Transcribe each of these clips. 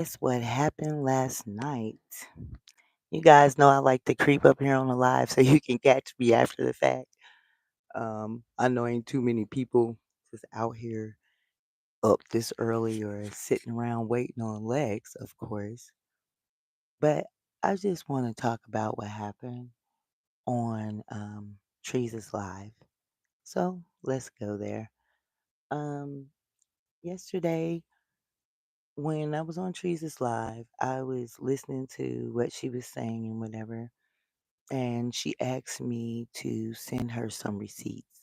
Guess what happened last night? You guys know I like to creep up here on the live so you can catch me after the fact. I know ain't too many people just out here up this early or sitting around waiting on legs, of course. But I just want to talk about what happened on Trees is Live. So let's go there. Um, Yesterday, when I was on Trees is Live, I was listening to what she was saying and whatever. And she asked me to send her some receipts.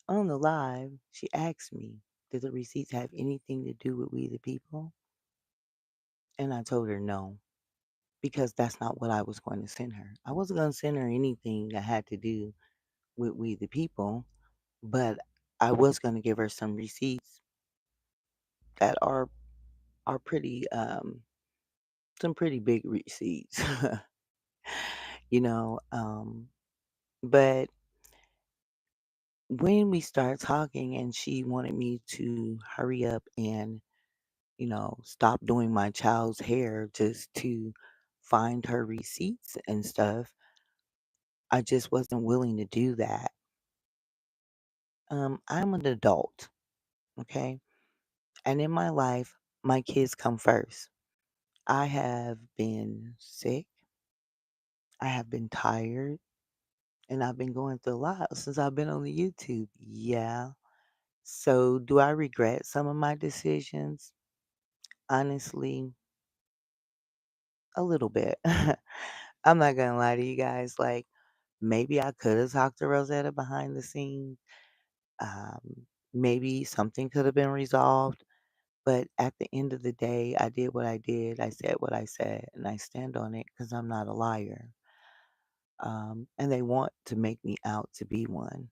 On the live, she asked me, did the receipts have anything to do with We the People? And I told her no, because that's not what I was going to send her. I wasn't going to send her anything that had to do with We the People, but I was going to give her some receipts that are pretty some pretty big receipts, you know. But when we started talking and she wanted me to hurry up and, stop doing my child's hair just to find her receipts and stuff, I just wasn't willing to do that. I'm an adult, okay? And in my life, my kids come first. I have been sick, I have been tired, and I've been going through a lot since I've been on the YouTube. Yeah. So, do I regret some of my decisions? Honestly, a little bit. I'm not gonna lie to you guys. Like, maybe I could have talked to Rosetta behind the scenes. Maybe something could have been resolved. But at the end of the day, I did what I did. I said what I said, and I stand on it because I'm not a liar. And they want to make me out to be one.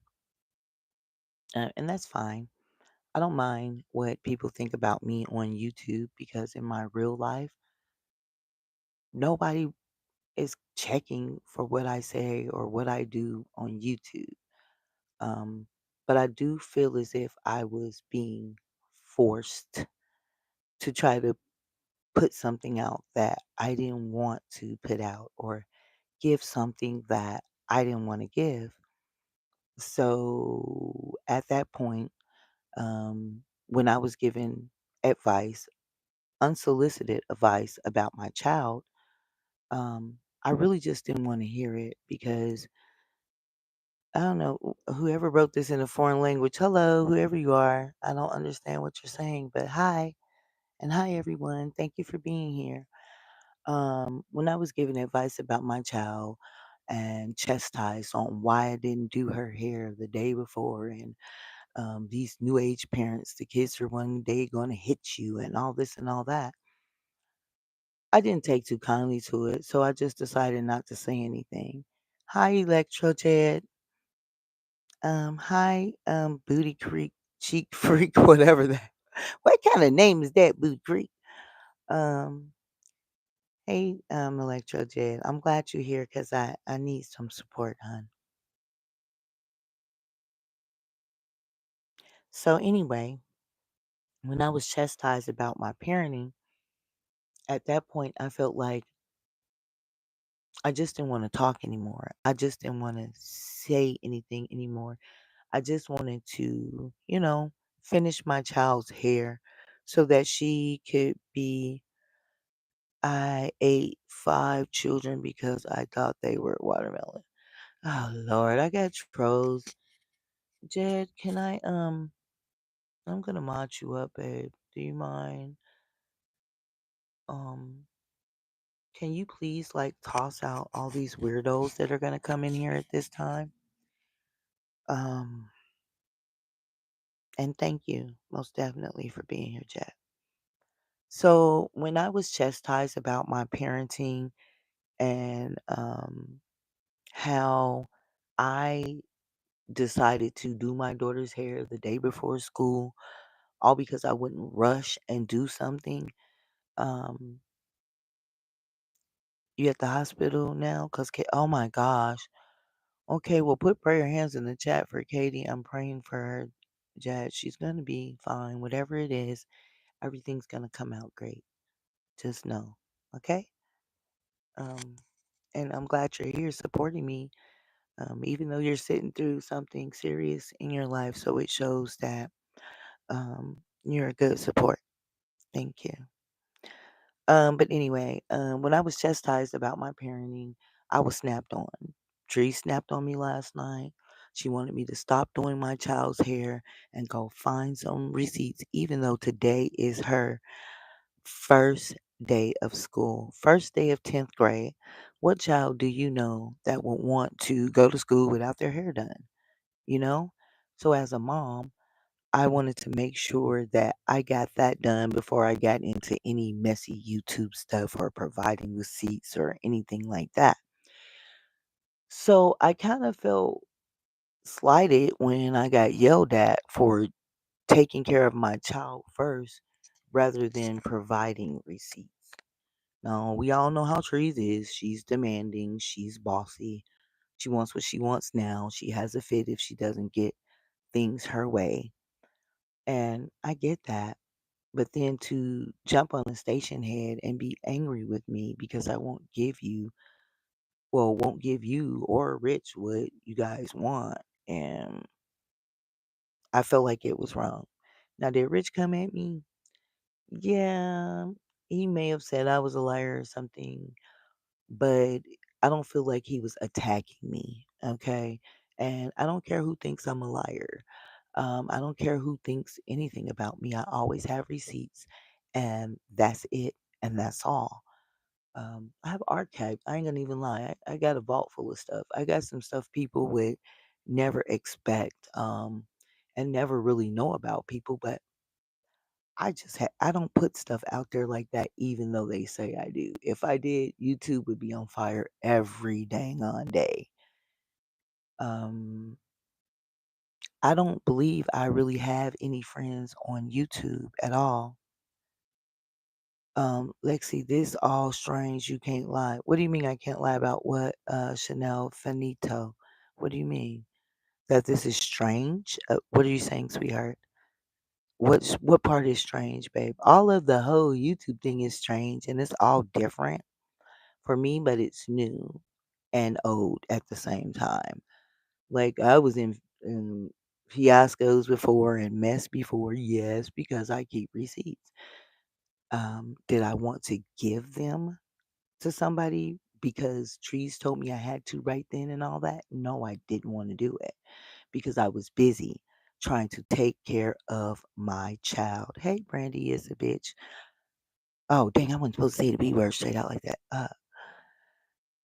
And that's fine. I don't mind what people think about me on YouTube because in my real life, nobody is checking for what I say or what I do on YouTube. Um, but I do feel as if I was being forced to try to put something out that I didn't want to put out or give something that I didn't want to give. So at that point, when I was given advice, unsolicited advice about my child, I really just didn't want to hear it because I don't know whoever wrote this in a foreign language. Hello, whoever you are. I don't understand what you're saying, but hi and hi everyone. Thank you for being here. When I was giving advice about my child and chastised on why I didn't do her hair the day before, and these new age parents, the kids are one day going to hit you, and all this and all that. I didn't take too kindly to it, so I just decided not to say anything. Hi, Electro Jed. Hi, Booty Creek, Cheek Freak, whatever that. What kind of name is that, Booty Creek? Um, hey, Electro Jed. I'm glad you're here because I need some support, hon. So anyway, when I was chastised about my parenting, at that point I felt like I just didn't want to talk anymore. I just didn't want to say anything anymore. I just wanted to, finish my child's hair so that she could be. I ate 5 children because I thought they were watermelon. Oh Lord, I got trolls. Jed, I'm gonna mod you up, babe. Do you mind? Um, can you please like toss out all these weirdos that are gonna come in here at this time? Um, and thank you most definitely for being here, Jed. So when I was chastised about my parenting and how I decided to do my daughter's hair the day before school, all because I wouldn't rush and do something. Um, you at the hospital now? Oh my gosh. Okay, well, put prayer hands in the chat for Katie. I'm praying for her, Jad. She's going to be fine. Whatever it is, everything's going to come out great. Just know. Okay? Um, and I'm glad you're here supporting me, even though you're sitting through something serious in your life. So it shows that you're a good support. Thank you. But anyway, when I was chastised about my parenting, I was snapped on. Tree snapped on me last night. She wanted me to stop doing my child's hair and go find some receipts, even though today is her first day of school, first day of 10th grade. What child do you know that would want to go to school without their hair done? You know? So, as a mom, I wanted to make sure that I got that done before I got into any messy YouTube stuff or providing receipts or anything like that. So I kind of felt slighted when I got yelled at for taking care of my child first rather than providing receipts. Now, we all know how Trees is. She's demanding, she's bossy, she wants what she wants now. She has a fit if she doesn't get things her way. And I get that. But then to jump on a station head and be angry with me because I won't give you or Rich what you guys want. And I felt like it was wrong. Now, did Rich come at me? Yeah, he may have said I was a liar or something, but I don't feel like he was attacking me. Okay. And I don't care who thinks I'm a liar. I don't care who thinks anything about me. I always have receipts, and that's it, and that's all. I have archive. I ain't gonna even lie. I got a vault full of stuff. I got some stuff people would never expect, and never really know about people. But I don't put stuff out there like that, even though they say I do. If I did, YouTube would be on fire every dang on day. Um, I don't believe I really have any friends on YouTube at all. Lexi, this all strange. You can't lie. What do you mean I can't lie about what? Chanel Finito. What do you mean? That this is strange? What are you saying, sweetheart? What part is strange, babe? All of the whole YouTube thing is strange and it's all different for me, but it's new and old at the same time. Like I was in fiascos before and mess before, yes, because I keep receipts. Did I want to give them to somebody because Trees told me I had to right then and all that? No, I didn't want to do it because I was busy trying to take care of my child. Hey, Brandy is a bitch. Oh, dang, I wasn't supposed to say the B word straight out like that.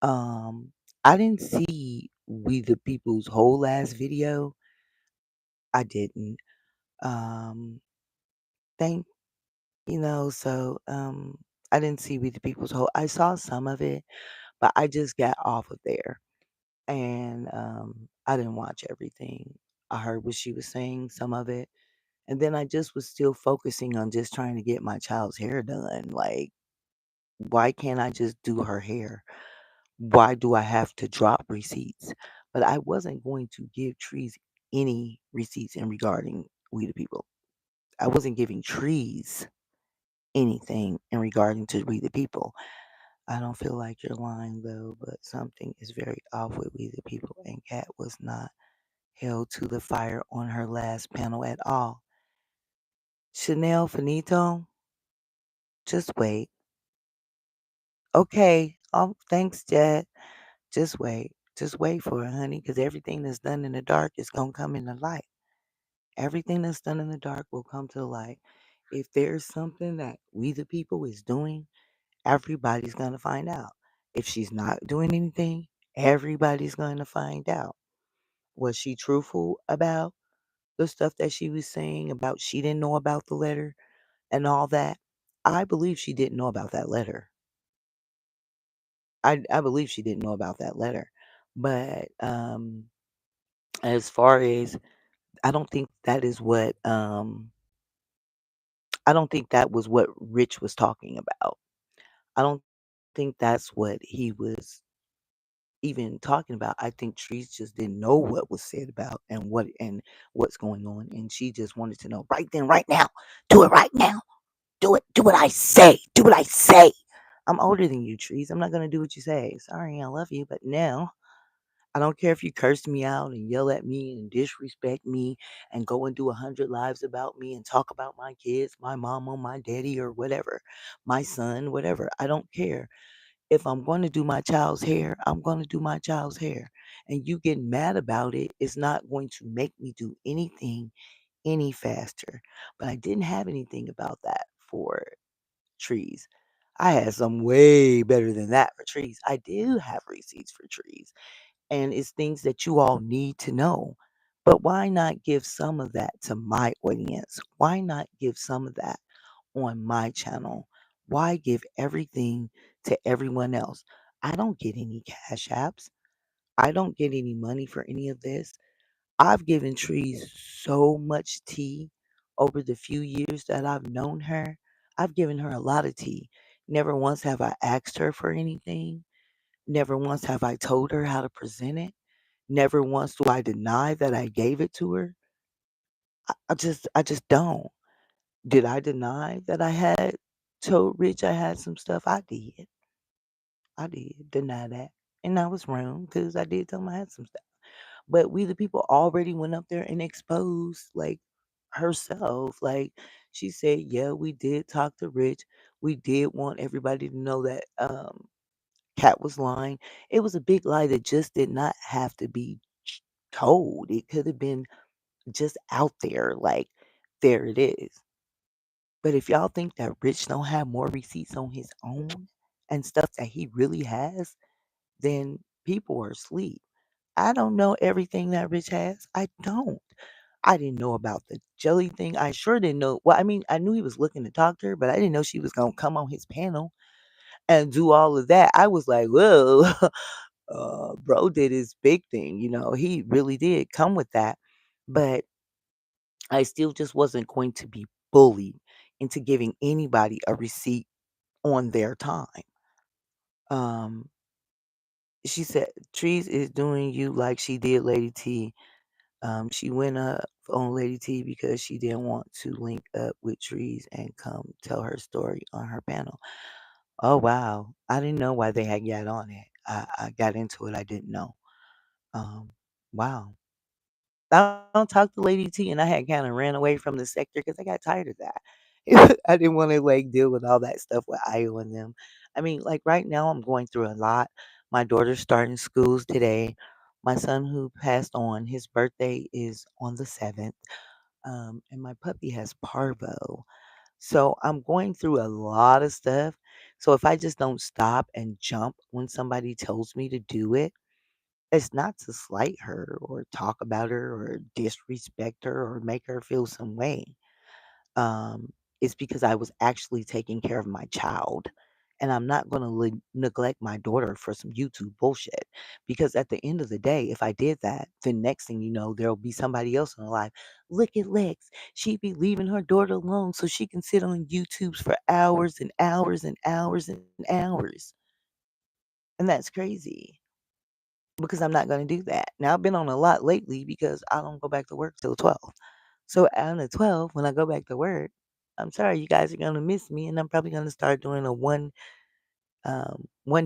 Um, I didn't see We the People's whole last video. I didn't. Um, thank I didn't see We the People's whole. I saw some of it, but I just got off of there. And I didn't watch everything. I heard what she was saying, some of it, and then I just was still focusing on just trying to get my child's hair done. Like, why can't I just do her hair? Why do I have to drop receipts? But I wasn't going to give Trees any receipts in regarding We the People. I wasn't giving Trees anything in regarding to We the People. I don't feel like you're lying though, but something is very off with We the People, and Kat was not held to the fire on her last panel at all. Chanel Finito, just wait. Okay. Oh, thanks, Jet. Just wait. Just wait for it, honey, because everything that's done in the dark is going to come in the light. Everything that's done in the dark will come to the light. If there's something that We the People is doing, everybody's going to find out. If she's not doing anything, everybody's going to find out. Was she truthful about the stuff that she was saying about she didn't know about the letter and all that? I believe she didn't know about that letter. I believe she didn't know about that letter. But as far as I don't think that is what I don't think that was what Rich was talking about. I don't think that's what he was even talking about. I think Trees just didn't know what was said about and what's going on, and she just wanted to know right then, right now. Do it right now. Do it. Do what I say. Do what I say. I'm older than you, trees. I'm not gonna do what you say. Sorry, I love you, but no. I don't care if you curse me out and yell at me and disrespect me and go and do 100 lives about me and talk about my kids, my mama, my daddy, or whatever, my son, whatever. I don't care. If I'm going to do my child's hair, I'm going to do my child's hair. And you getting mad about it is not going to make me do anything any faster. But I didn't have anything about that for trees. I had some way better than that for trees. I do have receipts for trees, and it's things that you all need to know. But why not give some of that to my audience? Why not give some of that on my channel? Why give everything to everyone else? I don't get any cash apps. I don't get any money for any of this. I've given Trees so much tea over the few years that I've known her. I've given her a lot of tea. Never once have I asked her for anything. Never once have I told her how to present it. Never once do I deny that I gave it to her. I just don't. Did I deny that I had told Rich I had some stuff? I did. I did deny that. And I was wrong because I did tell him I had some stuff. But we the people already went up there and exposed like herself. Like she said, yeah, we did talk to Rich. We did want everybody to know that Cat was lying. It was a big lie that just did not have to be told. It could have been just out there, like there it is. But if y'all think that Rich don't have more receipts on his own and stuff that he really has, then people are asleep. I don't know everything that Rich has. I don't. I didn't know about the jelly thing. I sure didn't know. Well, I mean, I knew he was looking to talk to her, but I didn't know she was gonna come on his panel and do all of that. I was like, whoa, bro did his big thing. He really did come with that. But I still just wasn't going to be bullied into giving anybody a receipt on their time. Um, she said, Trees is doing you like she did Lady T. She went up on Lady T because she didn't want to link up with Trees and come tell her story on her panel. Oh, wow. I didn't know why they had got on it. I got into it. I didn't know. Um, wow. I don't talk to Lady T, and I had kind of ran away from the sector because I got tired of that. I didn't want to like deal with all that stuff with Io and them. I mean, like right now, I'm going through a lot. My daughter's starting schools today. My son, who passed on, his birthday is on the 7th. And my puppy has parvo. So I'm going through a lot of stuff. So if I just don't stop and jump when somebody tells me to do it, it's not to slight her or talk about her or disrespect her or make her feel some way. Um, it's because I was actually taking care of my child. And I'm not going to neglect my daughter for some YouTube bullshit. Because at the end of the day, if I did that, then next thing you know, there'll be somebody else in her life. Look at Lex. She'd be leaving her daughter alone so she can sit on YouTubes for hours and hours and hours and hours. And that's crazy because I'm not going to do that. Now, I've been on a lot lately because I don't go back to work till 12. So on the 12, when I go back to work, I'm sorry, you guys are going to miss me. And I'm probably going to start doing a one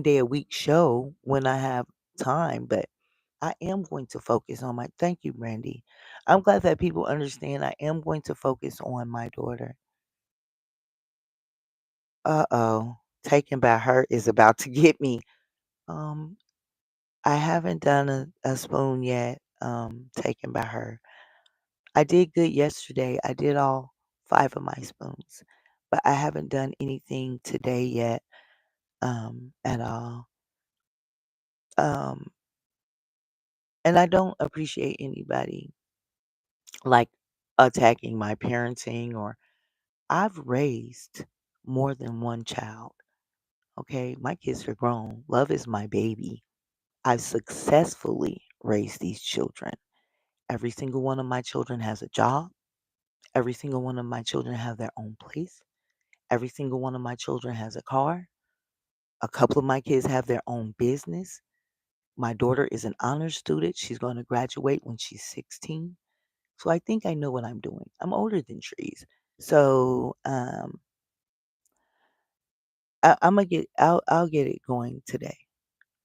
day a week show when I have time. But I am going to focus on thank you, Brandy. I'm glad that people understand I am going to focus on my daughter. Uh-oh. Taken by her is about to get me. Um, I haven't done a spoon yet. Taken by her. I did good yesterday. I did all 5 of my spoons, but I haven't done anything today yet, at all. Um, and I don't appreciate anybody like attacking my parenting or I've raised more than one child. Okay, my kids are grown. Love is my baby. I've successfully raised these children. Every single one of my children has a job. Every single one of my children have their own place. Every single one of my children has a car. A couple of my kids have their own business. My daughter is an honors student. She's going to graduate when she's 16. So I think I know what I'm doing. I'm older than trees. So I'll get it going today.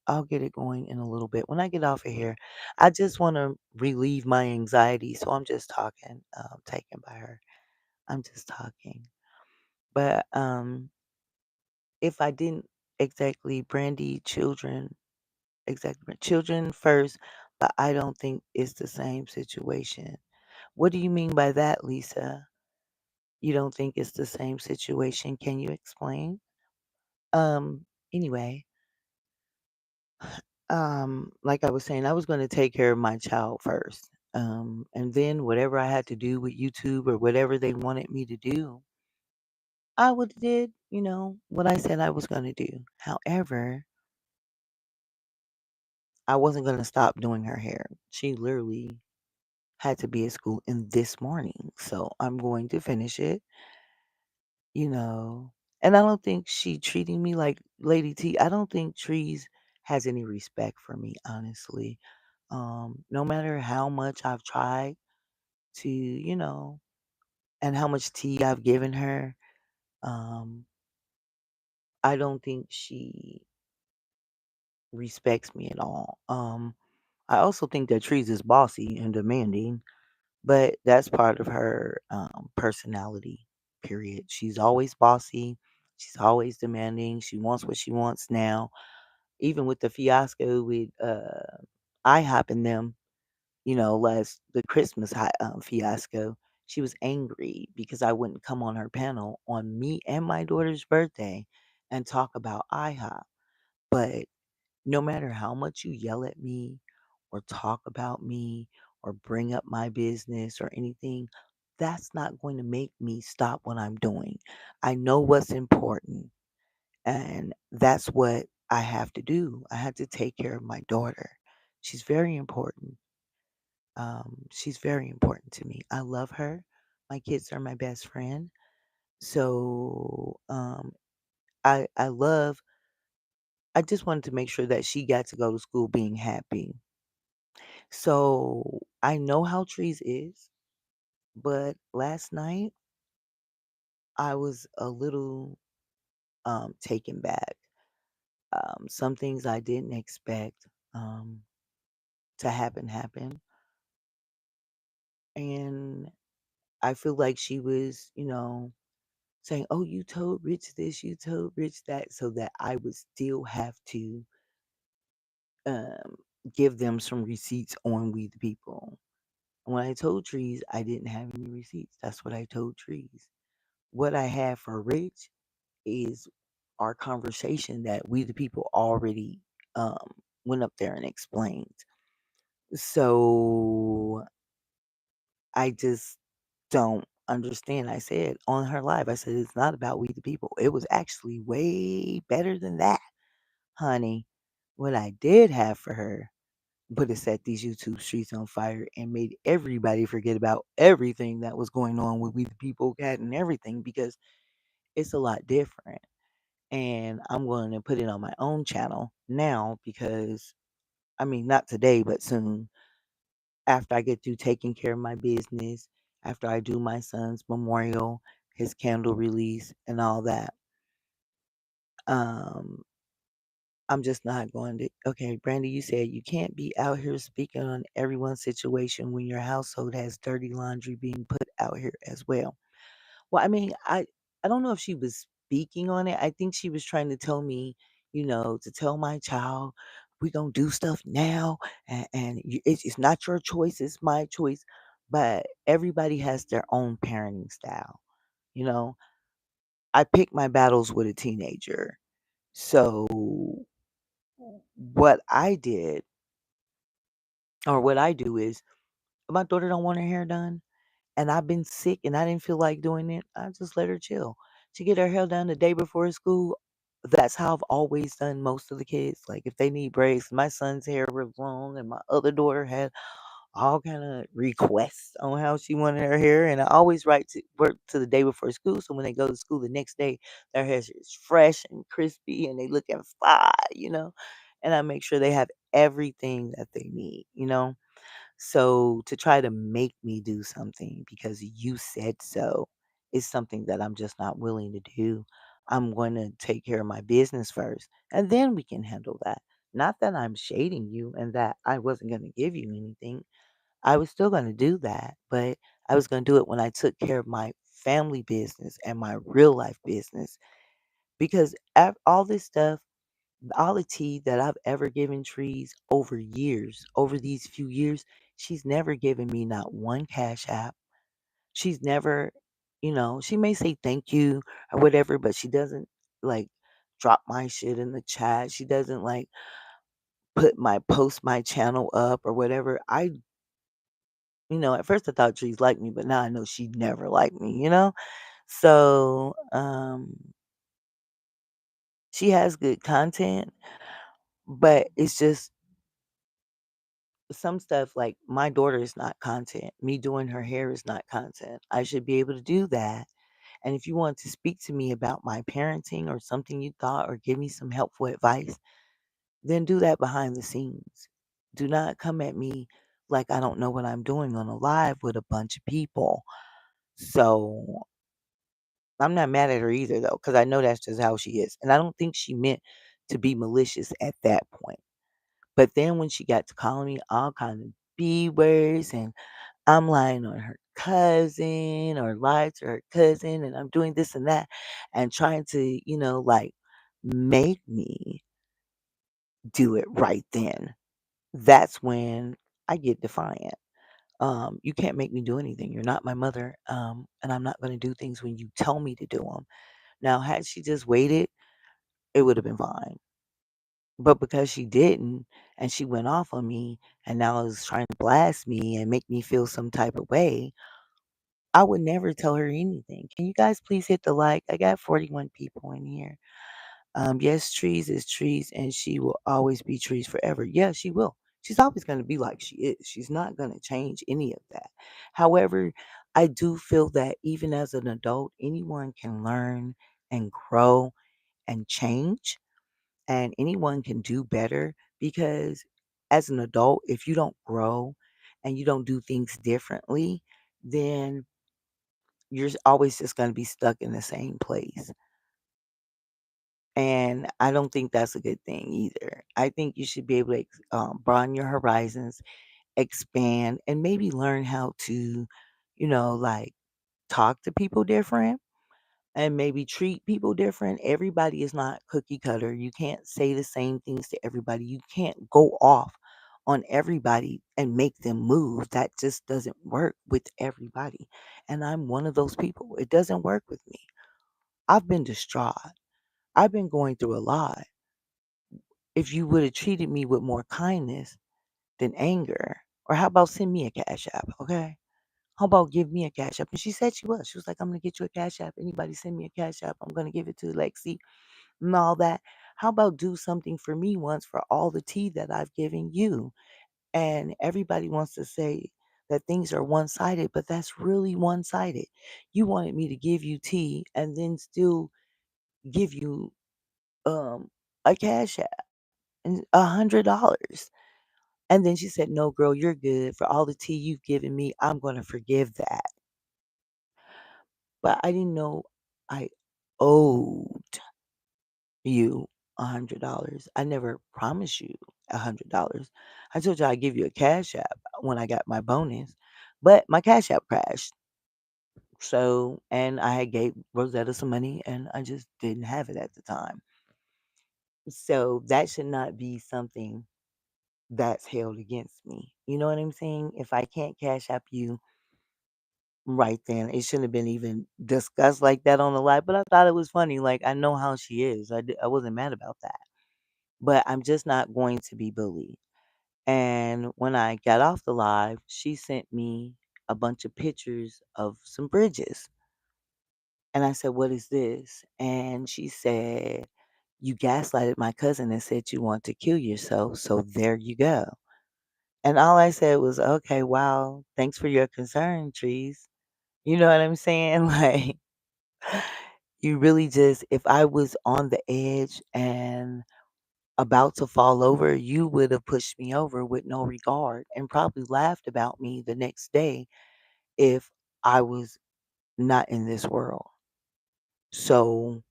I'll get it going in a little bit. When I get off of here, I just want to relieve my anxiety. So I'm just talking, taken by her. I'm just talking. But if I didn't exactly brandy children, exactly children first, but I don't think it's the same situation. What do you mean by that, Lisa? You don't think it's the same situation? Can you explain? Anyway, like I was saying, I was going to take care of my child first. And then whatever I had to do with YouTube or whatever they wanted me to do, I would have did, what I said I was going to do. However, I wasn't going to stop doing her hair. She literally had to be at school in this morning. So I'm going to finish it, you know. And I don't think she treating me like Lady T. I don't think Trees has any respect for me, honestly. No matter how much I've tried to, and how much tea I've given her, um, I don't think she respects me at all. I also think that Trees is bossy and demanding, but that's part of her personality, period. She's always bossy. She's always demanding. She wants what she wants now. Even with the fiasco with IHOP and them, last the fiasco, she was angry because I wouldn't come on her panel on me and my daughter's birthday and talk about IHOP. But no matter how much you yell at me or talk about me or bring up my business or anything, that's not going to make me stop what I'm doing. I know what's important, and that's what I have to do. I have to take care of my daughter. She's very important. She's very important to me. I love her. My kids are my best friend. So I love. I just wanted to make sure that she got to go to school being happy. So I know how Trees is, but last night I was a little taken back. Some things I didn't expect um, to happen, and I feel like she was, saying, "Oh, you told Rich this, you told Rich that," so that I would still have to um, give them some receipts on We the People. When I told Trees I didn't have any receipts, that's what I told Trees. What I have for Rich is our conversation that We the People already um, went up there and explained. So I just don't understand. I said on her live, I said it's not about We the People. It was actually way better than that, honey. What I did have for her, but it set these YouTube streets on fire and made everybody forget about everything that was going on with We the People Cat and everything because it's a lot different. And I'm going to put it on my own channel now because, I mean, not today, but soon after I get through taking care of my business, after I do my son's memorial, his candle release, and all that. Um, I'm just not going to. Okay, Brandy, you said you can't be out here speaking on everyone's situation when your household has dirty laundry being put out here as well. Well, I mean, I don't know if she was speaking on it. I think she was trying to tell me, to tell my child, we gonna do stuff now, and it's not your choice, it's my choice. But everybody has their own parenting style. You know, I pick my battles with a teenager. So what I did, or what I do is, if my daughter don't want her hair done, and I've been sick and I didn't feel like doing it, I just let her chill. She get her hair done the day before school. That's how I've always done most of the kids. Like if they need braids, my son's hair was long, and my other daughter had all kind of requests on how she wanted her hair, and I always write to work to the day before school, so when they go to school the next day, their hair is fresh and crispy, and they looking fine. And I make sure they have everything that they need. So to try to make me do something because you said so is something that I'm just not willing to do. I'm going to take care of my business first, and then we can handle that. Not that I'm shading you and that I wasn't going to give you anything. I was still going to do that, but I was going to do it when I took care of my family business and my real life business. Because all this stuff, all the tea that I've ever given trees over years, over these few years, she's never given me not one cash app. She's never, she may say thank you or whatever, but she doesn't like drop my shit in the chat. She doesn't like post my channel up or whatever. At first I thought trees liked me, but now I know she never liked me. So, she has good content, but it's just some stuff like my daughter is not content. Me doing her hair is not content. I should be able to do that. And if you want to speak to me about my parenting or something you thought or give me some helpful advice, then do that behind the scenes. Do not come at me like I don't know what I'm doing on a live with a bunch of people. So I'm not mad at her either, though, because I know that's just how she is. And I don't think she meant to be malicious at that point. But then when she got to calling me all kind of B words and I'm lying on her cousin or lied to her cousin and I'm doing this and that and trying to, like make me do it right then. That's when I get defiant. You can't make me do anything. You're not my mother. And I'm not going to do things when you tell me to do them. Now, had she just waited, it would have been fine. But because she didn't and she went off on me and now is trying to blast me and make me feel some type of way, I would never tell her anything. Can you guys please hit the like? I got 41 people in here. Yes, trees is trees, and she will always be trees forever. Yeah, she will. She's always going to be like she is. She's not going to change any of that. However, I do feel that even as an adult, anyone can learn and grow and change, and anyone can do better because as an adult, if you don't grow and you don't do things differently, then you're always just going to be stuck in the same place. And I don't think that's a good thing either. I think you should be able to broaden your horizons, expand, and maybe learn how to, like talk to people different and maybe treat people different. Everybody is not cookie cutter. You can't say the same things to everybody. You can't go off on everybody and make them move. That just doesn't work with everybody. And I'm one of those people. It doesn't work with me. I've been distraught. I've been going through a lot. If you would have treated me with more kindness than anger, or how about send me a cash app, okay? How about give me a cash app? And she said she was. She was like, I'm gonna get you a cash app. Anybody send me a cash app, I'm gonna give it to Lexi and all that. How about do something for me once for all the tea that I've given you? And everybody wants to say that things are one sided, but that's really one sided. You wanted me to give you tea and then still give you um a cash app and $100. And then she said, "No, girl, you're good. For all the tea you've given me, I'm going to forgive that." But I didn't know I owed you $100. I never promised you $100. I told you I'd give you a cash app when I got my bonus, but my cash app crashed. So, and I had gave Rosetta some money and I just didn't have it at the time. So that should not be something that's held against me. You know what I'm saying? If I can't cash app you right then, it shouldn't have been even discussed like that on the live. But I thought it was funny. Like I know how she is. I wasn't mad about that. But I'm just not going to be bullied. And when I got off the live, she sent me a bunch of pictures of some bridges. And I said, "What is this?" And she said, "You gaslighted my cousin and said you want to kill yourself. So there you go." And all I said was, "Okay, wow, thanks for your concern, trees." You know what I'm saying? Like, you really just, if I was on the edge and about to fall over, you would have pushed me over with no regard and probably laughed about me the next day if I was not in this world. So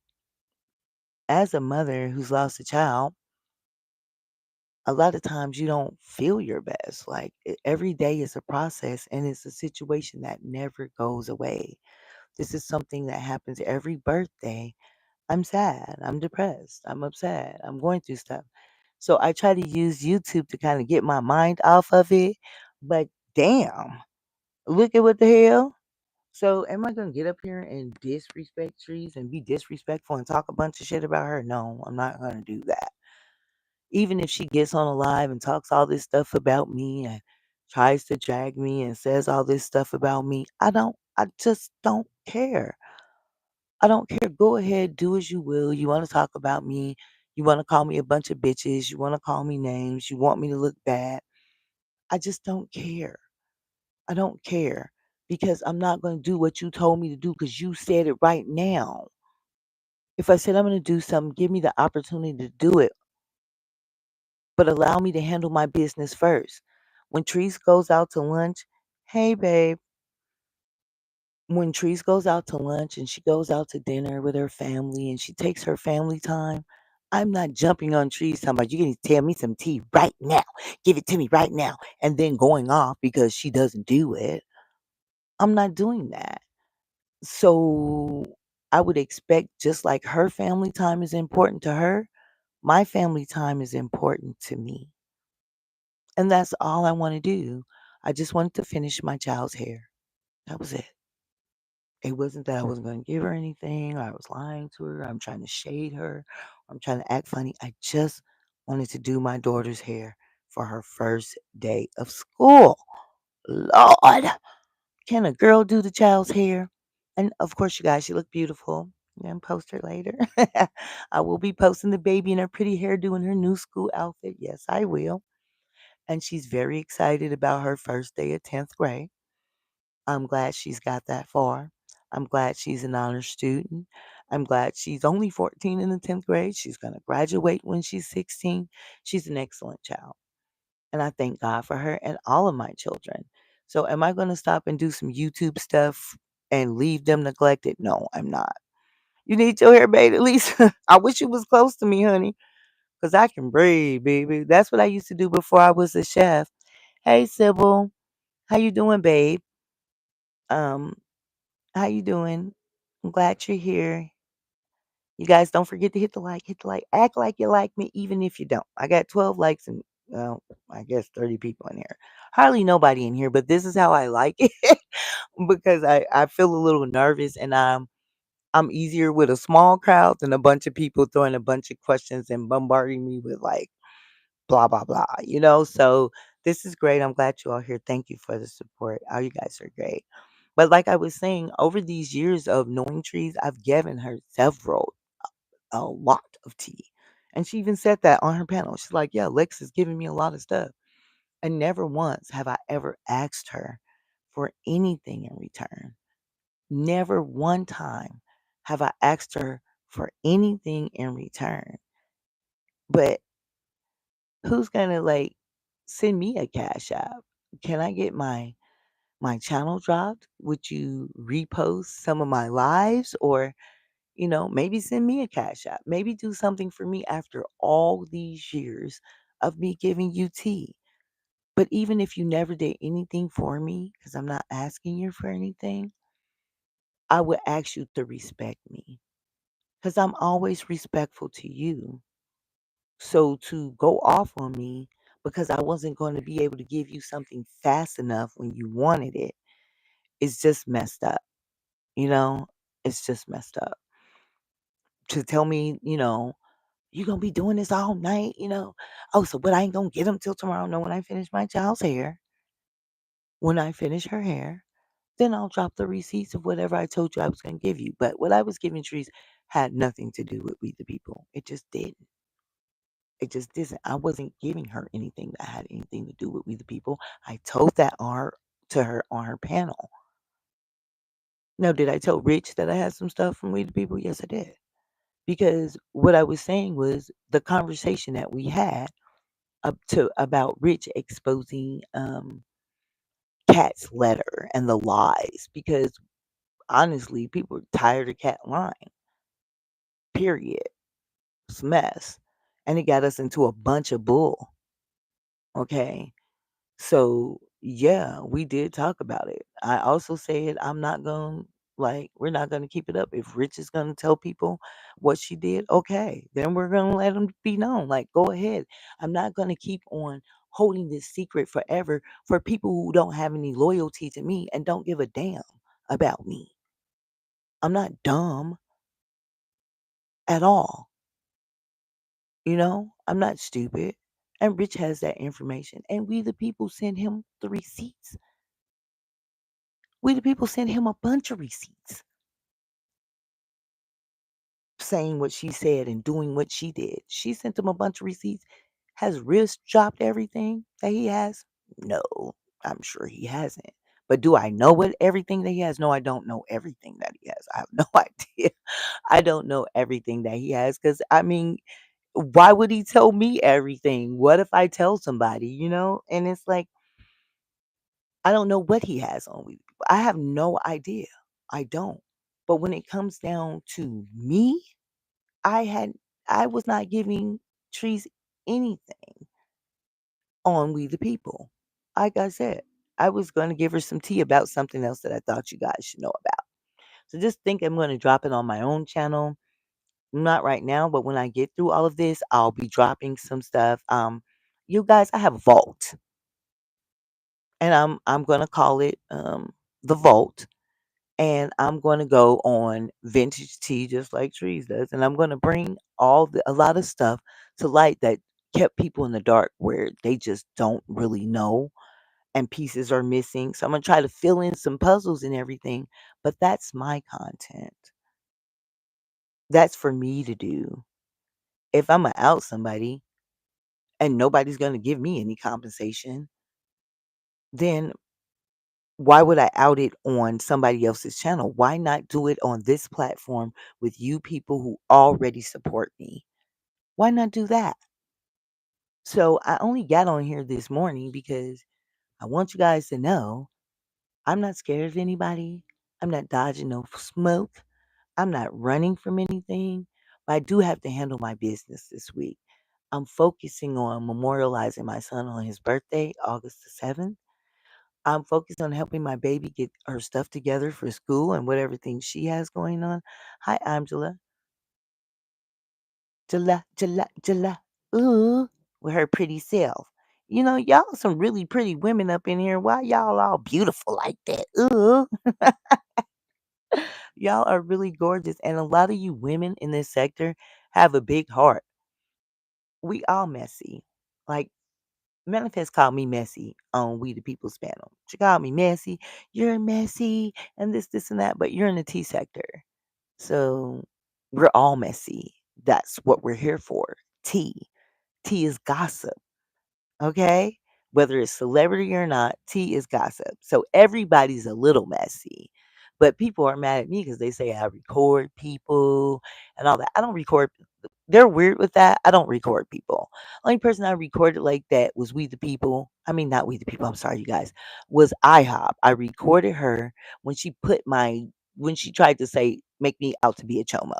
as a mother who's lost a child, a lot of times you don't feel your best. Like every day is a process and it's a situation that never goes away. This is something that happens every birthday. I'm sad. I'm depressed. I'm upset. I'm going through stuff. So I try to use YouTube to kind of get my mind off of it. But damn, look at what the hell. So am I gonna get up here and disrespect trees and be disrespectful and talk a bunch of shit about her? No, I'm not gonna do that. Even if she gets on a live and talks all this stuff about me and tries to drag me and says all this stuff about me, I just don't care. I don't care. Go ahead, do as you will. You want to talk about me. You want to call me a bunch of bitches. You want to call me names. You want me to look bad. I just don't care. I don't care because I'm not going to do what you told me to do because you said it right now. If I said I'm going to do something, give me the opportunity to do it, but allow me to handle my business first. When Trees goes out to lunch, hey babe, when Trees goes out to lunch and she goes out to dinner with her family and she takes her family time, I'm not jumping on Trees talking about you can tell me some tea right now. Give it to me right now. And then going off because she doesn't do it. I'm not doing that. So I would expect just like her family time is important to her, my family time is important to me. And that's all I want to do. I just wanted to finish my child's hair. That was it. It wasn't that I wasn't going to give her anything or I was lying to her. I'm trying to shade her. I'm trying to act funny. I just wanted to do my daughter's hair for her first day of school. Lord, can a girl do the child's hair? And of course, you guys, she looked beautiful. I'm going to post her later. I will be posting the baby in her pretty hair doing her new school outfit. Yes, I will. And she's very excited about her first day at 10th grade. I'm glad she's got that far. I'm glad she's an honor student. I'm glad she's only 14 in the 10th grade. She's going to graduate when she's 16. She's an excellent child. And I thank God for her and all of my children. So, am I going to stop and do some YouTube stuff and leave them neglected? No, I'm not. You need your hair made at least. I wish you was close to me, honey, because I can braid, baby. That's what I used to do before I was a chef. Hey, Sybil. How you doing, babe? Um, how you doing? I'm glad you're here. You guys don't forget to hit the like, hit the like. Act like you like me even if you don't. I got 12 likes and well, I guess 30 people in here. Hardly nobody in here, but this is how I like it because I feel a little nervous and I'm easier with a small crowd than a bunch of people throwing a bunch of questions and bombarding me with like blah blah blah, you know? So this is great. I'm glad you all here. Thank you for the support. All you guys are great. But like I was saying, over these years of knowing Trees, I've given her several, a lot of tea. And she even said that on her panel. She's like, yeah, Lex is giving me a lot of stuff. And never once have I ever asked her for anything in return. Never one time have I asked her for anything in return. But who's gonna like send me a cash app? Can I get my channel dropped? Would you repost some of my lives or maybe send me a cash app. Maybe do something for me after all these years of me giving you tea. But even if you never did anything for me, because I'm not asking you for anything, I would ask you to respect me because I'm always respectful to you. So to go off on me because I wasn't going to be able to give you something fast enough when you wanted it is just messed up. You know, it's just messed up. To tell me, you gonna be doing this all night, Oh, so but I ain't gonna get them till tomorrow. No, when I finish my child's hair, when I finish her hair, then I'll drop the receipts of whatever I told you I was gonna give you. But what I was giving Trees had nothing to do with We the People. It just didn't. It just didn't. I wasn't giving her anything that had anything to do with We the People. I told that to her on her panel. Now, did I tell Rich that I had some stuff from We the People? Yes, I did. Because what I was saying was the conversation that we had up to about Rich exposing Cat's letter and the lies because honestly, people are tired of Cat lying. Period. It's a mess. And it got us into a bunch of bull. Okay. So, yeah, we did talk about it. I also said, I'm not going to, like, we're not going to keep it up. If Rich is going to tell people what she did, okay, then we're going to let them be known. Like, go ahead. I'm not going to keep on holding this secret forever for people who don't have any loyalty to me and don't give a damn about me. I'm not dumb at all. I'm not stupid. And Rich has that information. And we, the people, send him the receipts. We, the people, send him a bunch of receipts saying what she said and doing what she did. She sent him a bunch of receipts. Has Riz dropped everything that he has? No, I'm sure he hasn't. But do I know what everything that he has? No, I don't know everything that he has. I have no idea. I don't know everything that he has because, I mean, why would he tell me everything? What if I tell somebody? And it's like, I don't know what he has on with people. I have no idea. I don't. But when it comes down to me, I had I was not giving Trees anything on We the People. Like I said, I was going to give her some tea about something else that I thought you guys should know about. So just think I'm going to drop it on my own channel. Not right now, but when I get through all of this, I'll be dropping some stuff. You guys, I have a vault, and I'm going to call it the vault. And I'm going to go on vintage tea just like Trees does, and I'm going to bring a lot of stuff to light that kept people in the dark where they just don't really know and pieces are missing. So I'm going to try to fill in some puzzles and everything, but that's my content. That's for me to do. If I'm going to out somebody and nobody's going to give me any compensation, then why would I out it on somebody else's channel? Why not do it on this platform with you people who already support me? Why not do that? So I only got on here this morning because I want you guys to know I'm not scared of anybody. I'm not dodging no smoke. I'm not running from anything. But I do have to handle my business this week. I'm focusing on memorializing my son on his birthday, August the 7th. I'm focused on helping my baby get her stuff together for school and whatever things she has going on. Hi, Angela. Jala. Ooh, with her pretty self. Y'all some really pretty women up in here. Why y'all all beautiful like that? Ooh, y'all are really gorgeous. And a lot of you women in this sector have a big heart. We all messy. Like, Manifest called me messy on We the People's panel. She called me messy. You're messy and this, and that, but you're in the T sector. So we're all messy. That's what we're here for. Tea. Tea is gossip. Okay? Whether it's celebrity or not, tea is gossip. So everybody's a little messy. But people are mad at me because they say I record people and all that. I don't record. They're weird with that. I don't record people. Only person I recorded like that was We the People. I mean, not We the People. I'm sorry, you guys. Was IHOP. I recorded her when when she tried to make me out to be a chomo.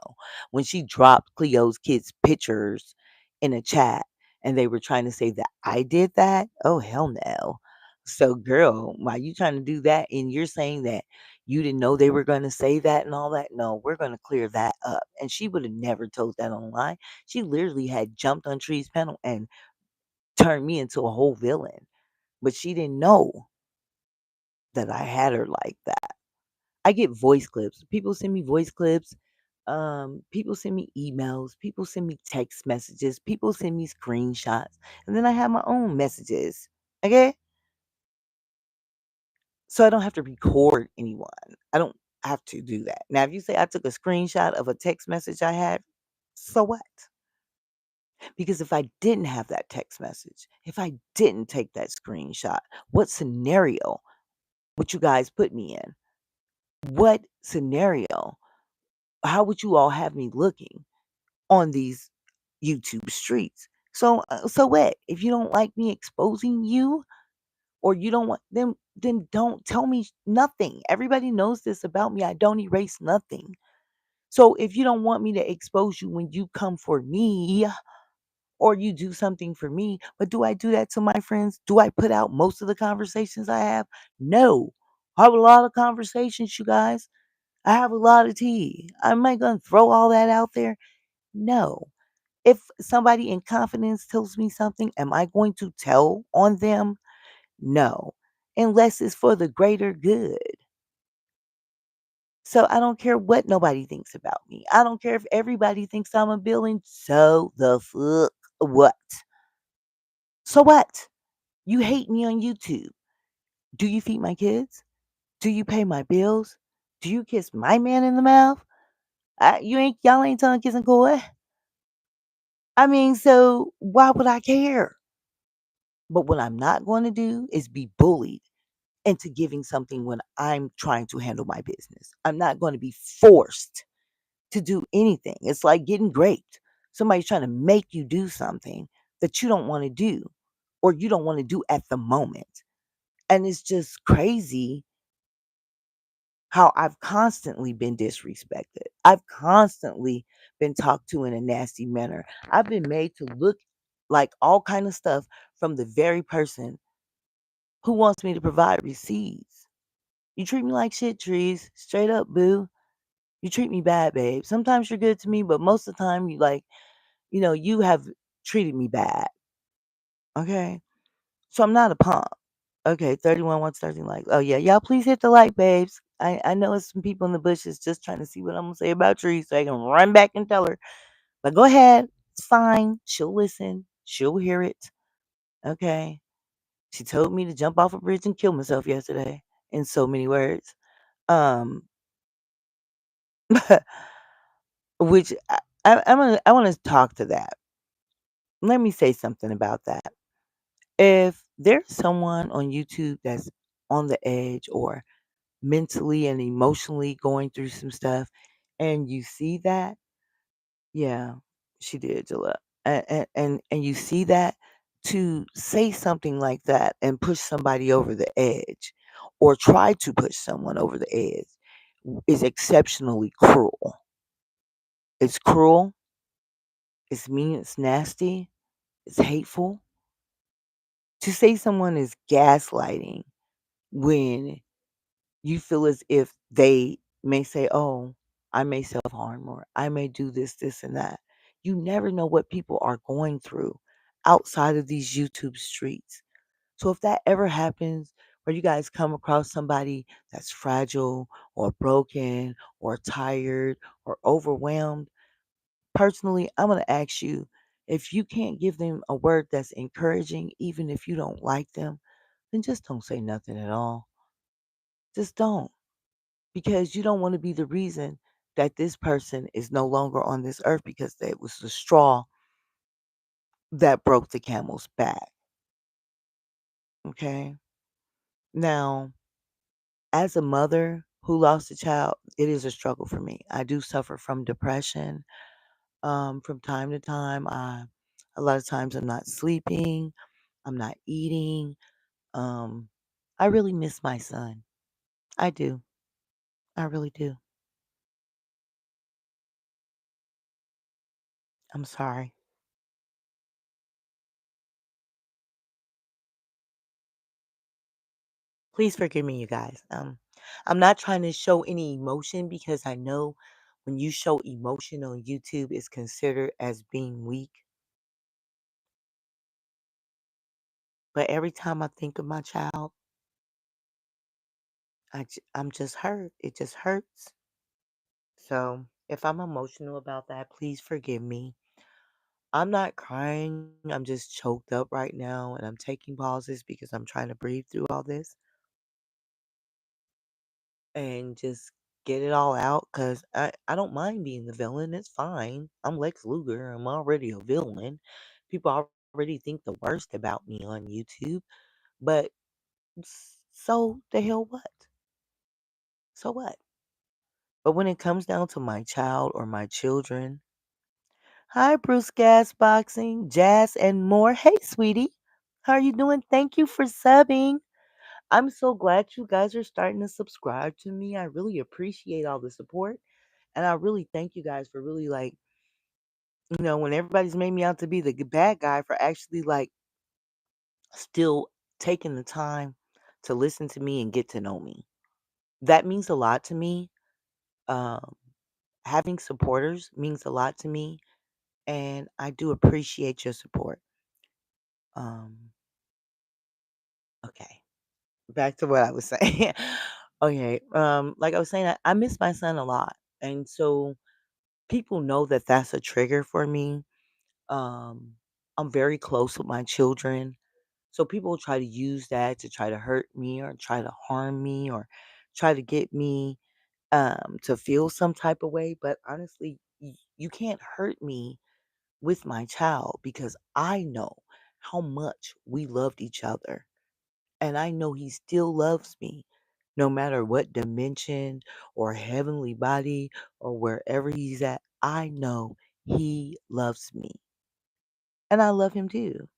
When she dropped Cleo's kids' pictures in a chat and they were trying to say that I did that. Oh, hell no. So, girl, why you trying to do that? And you're saying that you didn't know they were going to say that and all that? No, we're going to clear that up. And she would have never told that online. She literally had jumped on Tree's panel and turned me into a whole villain. But she didn't know that I had her like that. I get voice clips. People send me voice clips. People send me emails. People send me text messages. People send me screenshots. And then I have my own messages. Okay? So I don't have to record anyone. I don't have to do that. Now, if you say I took a screenshot of a text message I had, so what? Because if I didn't have that text message, if I didn't take that screenshot, what scenario would you guys put me in? What scenario? How would you all have me looking on these YouTube streets? So what? If you don't like me exposing you, or you don't want them, then don't tell me nothing. Everybody knows this about me. I don't erase nothing. So if you don't want me to expose you when you come for me or you do something for me, but do I do that to my friends? Do I put out most of the conversations I have? No. I have a lot of conversations, you guys. I have a lot of tea. Am I going to throw all that out there? No. If somebody in confidence tells me something, am I going to tell on them? No. Unless it's for the greater good. So I don't care what nobody thinks about me. I don't care if everybody thinks I'm a villain. So the fuck what? So what? You hate me on YouTube. Do you feed my kids? Do you pay my bills? Do you kiss my man in the mouth? Y'all ain't tongue kissing coy. I mean, so why would I care? But what I'm not going to do is be bullied into giving something when I'm trying to handle my business. I'm not going to be forced to do anything. It's like getting raped. Somebody's trying to make you do something that you don't want to do or you don't want to do at the moment. And it's just crazy how I've constantly been disrespected. I've constantly been talked to in a nasty manner. I've been made to look like all kind of stuff from the very person who wants me to provide receipts. You treat me like shit, trees. Straight up, boo. You treat me bad, babe. Sometimes you're good to me, but most of the time you have treated me bad. Okay. So I'm not a punk. Okay, 31 wants 13 likes. Oh yeah, y'all please hit the like, babes. I know it's some people in the bushes just trying to see what I'm gonna say about Tree so I can run back and tell her. But go ahead. It's fine. She'll listen. She'll hear it. Okay. She told me to jump off a bridge and kill myself yesterday in so many words. Um which I want to talk to that. Let me say something about that. If there's someone on YouTube that's on the edge or mentally and emotionally going through some stuff and you see that, yeah, she did, Jilla. And you see that, to say something like that and push somebody over the edge or try to push someone over the edge is exceptionally cruel. It's cruel, it's mean, it's nasty, it's hateful. To say someone is gaslighting when you feel as if they may say, "Oh, I may self harm or I may do this, this, and that." You never know what people are going through outside of these YouTube streets. So if that ever happens where you guys come across somebody that's fragile or broken or tired or overwhelmed, personally, I'm going to ask you, if you can't give them a word that's encouraging, even if you don't like them, then just don't say nothing at all. Just don't, because you don't want to be the reason that this person is no longer on this earth because it was the straw that broke the camel's back. Okay. Now, as a mother who lost a child, it is a struggle for me. I do suffer from depression from time to time. A lot of times I'm not sleeping, I'm not eating. Um, I really miss my son. I do. I really do. I'm sorry. Please forgive me, you guys. I'm not trying to show any emotion because I know when you show emotion on YouTube, it's considered as being weak. But every time I think of my child, I'm just hurt. It just hurts. So if I'm emotional about that, please forgive me. I'm not crying. I'm just choked up right now and I'm taking pauses because I'm trying to breathe through all this and just get it all out because I don't mind being the villain. It's fine. I'm Lex Luger. I'm already a villain. People already think the worst about me on YouTube. But so the hell what? So what? But when it comes down to my child or my children, hi, Bruce Gas Boxing, Jazz, and more. Hey, sweetie. How are you doing? Thank you for subbing. I'm so glad you guys are starting to subscribe to me. I really appreciate all the support. And I really thank you guys for really like, when everybody's made me out to be the bad guy for actually like still taking the time to listen to me and get to know me. That means a lot to me. Um, Having supporters means a lot to me, and I do appreciate your support. Um, okay, back to what I was saying. Okay, like I was saying, I miss my son a lot, and so people know that that's a trigger for me. Um, I'm very close with my children. So people try to use that to try to hurt me or try to harm me or try to get me to feel some type of way. But honestly, you can't hurt me with my child because I know how much we loved each other. And I know he still loves me no matter what dimension or heavenly body or wherever he's at. I know he loves me and I love him too.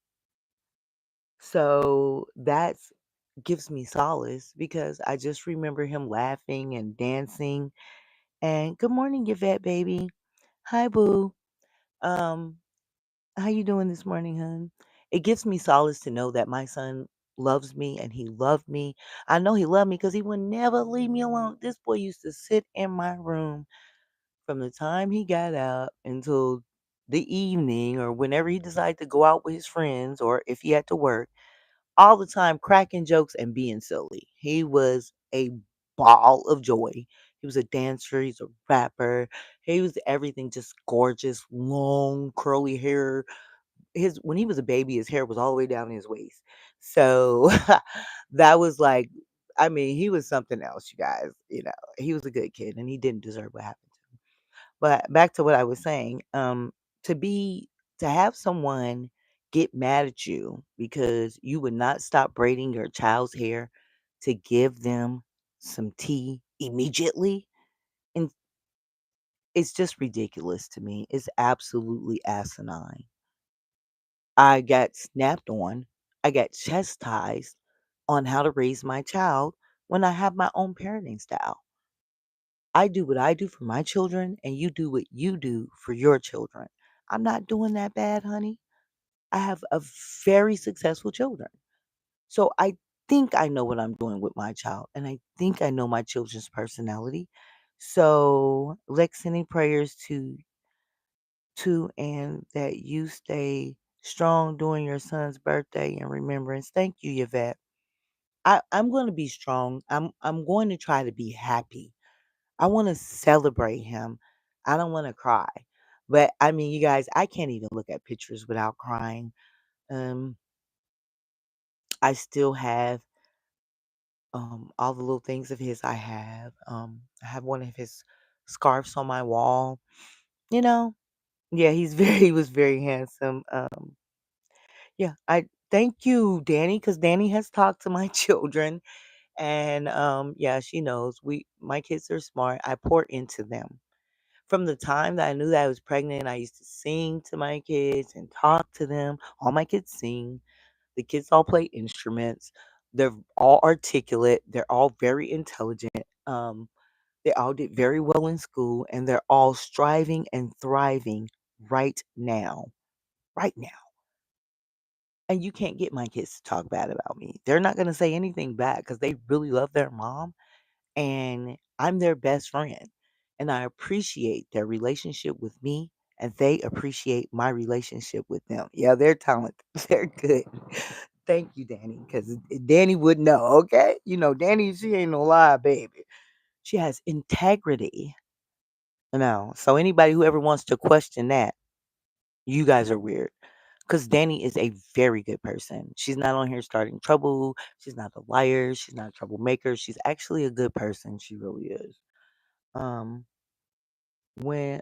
So that's gives me solace because I just remember him laughing and dancing. And good morning, Yvette baby. Hi, boo. Um, how you doing this morning, hun? It gives me solace to know that my son loves me and he loved me. I know he loved me because he would never leave me alone. This boy used to sit in my room from the time he got up until the evening or whenever he decided to go out with his friends or if he had to work all the time cracking jokes and being silly. He was a ball of joy. He was a dancer, he's a rapper. He was everything just gorgeous, long curly hair. His when he was a baby, his hair was all the way down his waist. So that was like I mean, he was something else, you guys. He was a good kid and he didn't deserve what happened to him. But back to what I was saying, to be to have someone get mad at you because you would not stop braiding your child's hair to give them some tea immediately, and it's just ridiculous to me. It's absolutely asinine. I got snapped on. I got chastised on how to raise my child when I have my own parenting style. I do what I do for my children, and you do what you do for your children. I'm not doing that bad, honey. I have a very successful children. So I think I know what I'm doing with my child, and I think I know my children's personality. So, Lex, sending prayers to and that you stay strong during your son's birthday and remembrance. Thank you, Yvette. I'm going to be strong. I'm going to try to be happy. I want to celebrate him. I don't want to cry. But I mean, you guys, I can't even look at pictures without crying. Um, I still have all the little things of his I have. I have one of his scarves on my wall. You know, yeah, he's very he was very handsome. Yeah, I thank you, Danny, because Danny has talked to my children, and yeah, she knows my kids are smart. I pour into them. From the time that I knew that I was pregnant, I used to sing to my kids and talk to them. All my kids sing. The kids all play instruments. They're all articulate. They're all very intelligent. They all did very well in school, and they're all striving and thriving right now. Right now. And you can't get my kids to talk bad about me. They're not going to say anything bad because they really love their mom and I'm their best friend. And I appreciate their relationship with me and they appreciate my relationship with them. Yeah, they're talented. They're good. Thank you, Danny, because Danny would know, okay? Danny, she ain't no lie, baby. She has integrity. So anybody who ever wants to question that, you guys are weird. Because Danny is a very good person. She's not on here starting trouble. She's not a liar. She's not a troublemaker. She's actually a good person. She really is. Um, when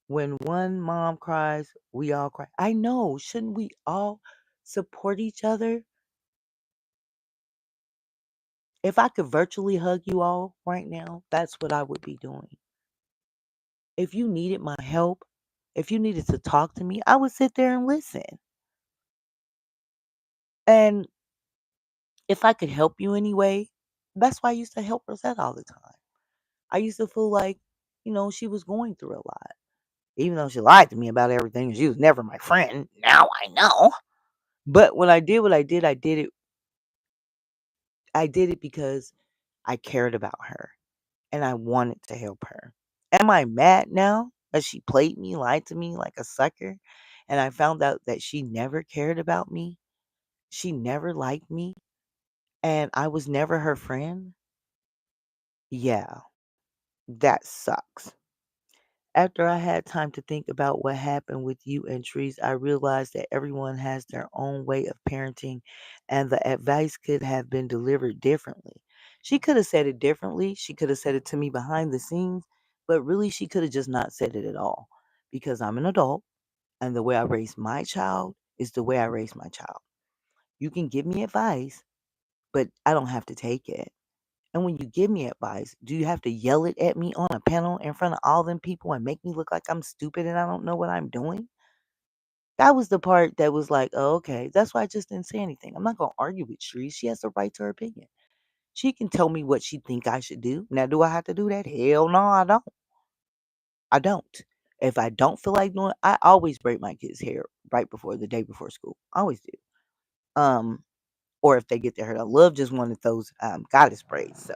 when one mom cries, we all cry. I know. Shouldn't we all support each other? If I could virtually hug you all right now, that's what I would be doing. If you needed my help, if you needed to talk to me, I would sit there and listen. And if I could help you anyway, that's why I used to help Rosette all the time. I used to feel like she was going through a lot. Even though she lied to me about everything, she was never my friend. Now I know. But when I did what I did it because I cared about her and I wanted to help her. Am I mad now that she played me, lied to me like a sucker, and I found out that she never cared about me? She never liked me, and I was never her friend? Yeah, that sucks. After I had time to think about what happened with you and Trees, I realized that everyone has their own way of parenting and the advice could have been delivered differently. She could have said it differently. She could have said it to me behind the scenes, but really she could have just not said it at all because I'm an adult and the way I raise my child is the way I raise my child. You can give me advice, but I don't have to take it. And when you give me advice, do you have to yell it at me on a panel in front of all them people and make me look like I'm stupid and I don't know what I'm doing? That was the part that was like, oh, okay. That's why I just didn't say anything. I'm not gonna argue with Shreese. She has the right to her opinion. She can tell me what she think I should do. Now, do I have to do that? Hell no, I don't. I don't. If I don't feel like doing, I always braid my kids' hair right before the day before school. Always do. Um, or if they get their hair, I love just one of those goddess braids. So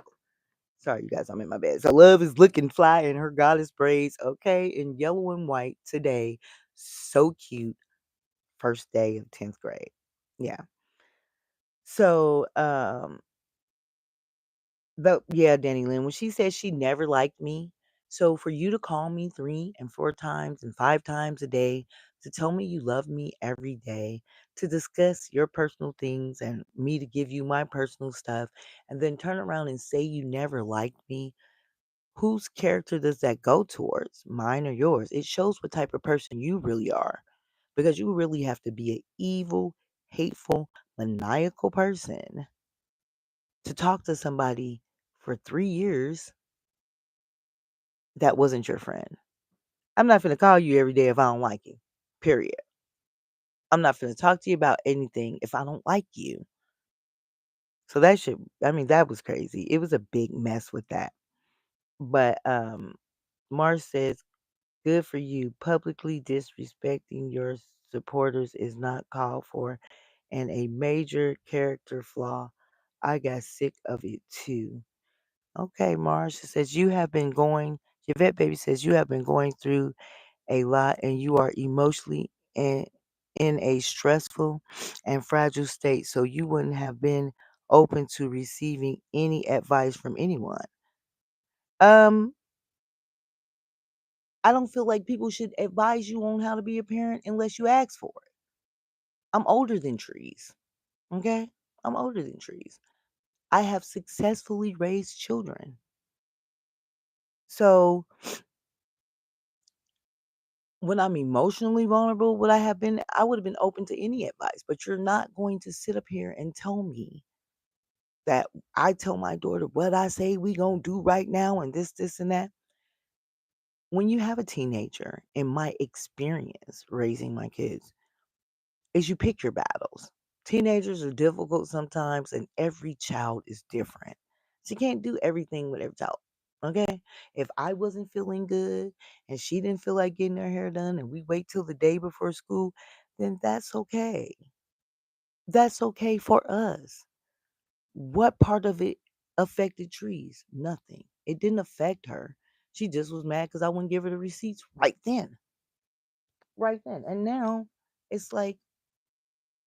sorry, you guys, I'm in my bed. So Love is looking fly in her goddess braids, okay, in yellow and white today. So cute. First day of 10th grade. Yeah. So, but yeah, Danny Lynn, when she said she never liked me, so for you to call me 3 and 4 times and 5 times a day to tell me you love me every day, to discuss your personal things and me to give you my personal stuff, and then turn around and say you never liked me, whose character does that go towards? Mine or yours? It shows what type of person you really are. Because you really have to be an evil, hateful, maniacal person to talk to somebody for 3 years that wasn't your friend. I'm not going to call you every day if I don't like you. Period. I'm not going to talk to you about anything if I don't like you. So that should, I mean, that was crazy. It was a big mess with that. But Mars says, good for you. Publicly disrespecting your supporters is not called for and a major character flaw. I got sick of it too. Okay, Mars says you have been going, Yvette Baby says you have been going through a lot and you are emotionally in a stressful and fragile state, so you wouldn't have been open to receiving any advice from anyone. Um, I don't feel like people should advise you on how to be a parent unless you ask for it. I'm older than trees. Okay? I'm older than trees. I have successfully raised children. So when I'm emotionally vulnerable, I would have been open to any advice, but you're not going to sit up here and tell me that I tell my daughter what I say we gonna do right now and this, and that. When you have a teenager, in my experience raising my kids, is you pick your battles. Teenagers are difficult sometimes, and every child is different. So you can't do everything with every child. Okay? If I wasn't feeling good and she didn't feel like getting her hair done and we wait till the day before school, then that's okay. That's okay for us. What part of it affected Trees? Nothing. It didn't affect her. She just was mad because I wouldn't give her the receipts right then. Right then. And now it's like,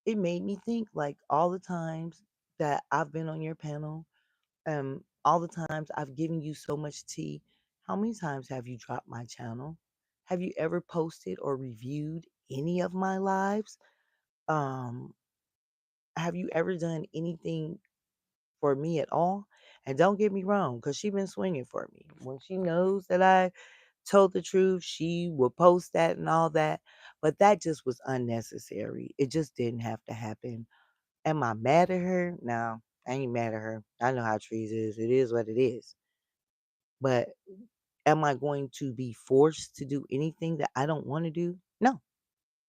it made me think like all the times that I've been on your panel, all the times I've given you so much tea, how many times have you dropped my channel? Have you ever posted or reviewed any of my lives? Um, have you ever done anything for me at all? And don't get me wrong, because she been swinging for me. When she knows that I told the truth, she will post that and all that. But that just was unnecessary. It just didn't have to happen. Am I mad at her? No, I ain't mad at her. I know how trees is. It is what it is. But am I going to be forced to do anything that I don't want to do? No,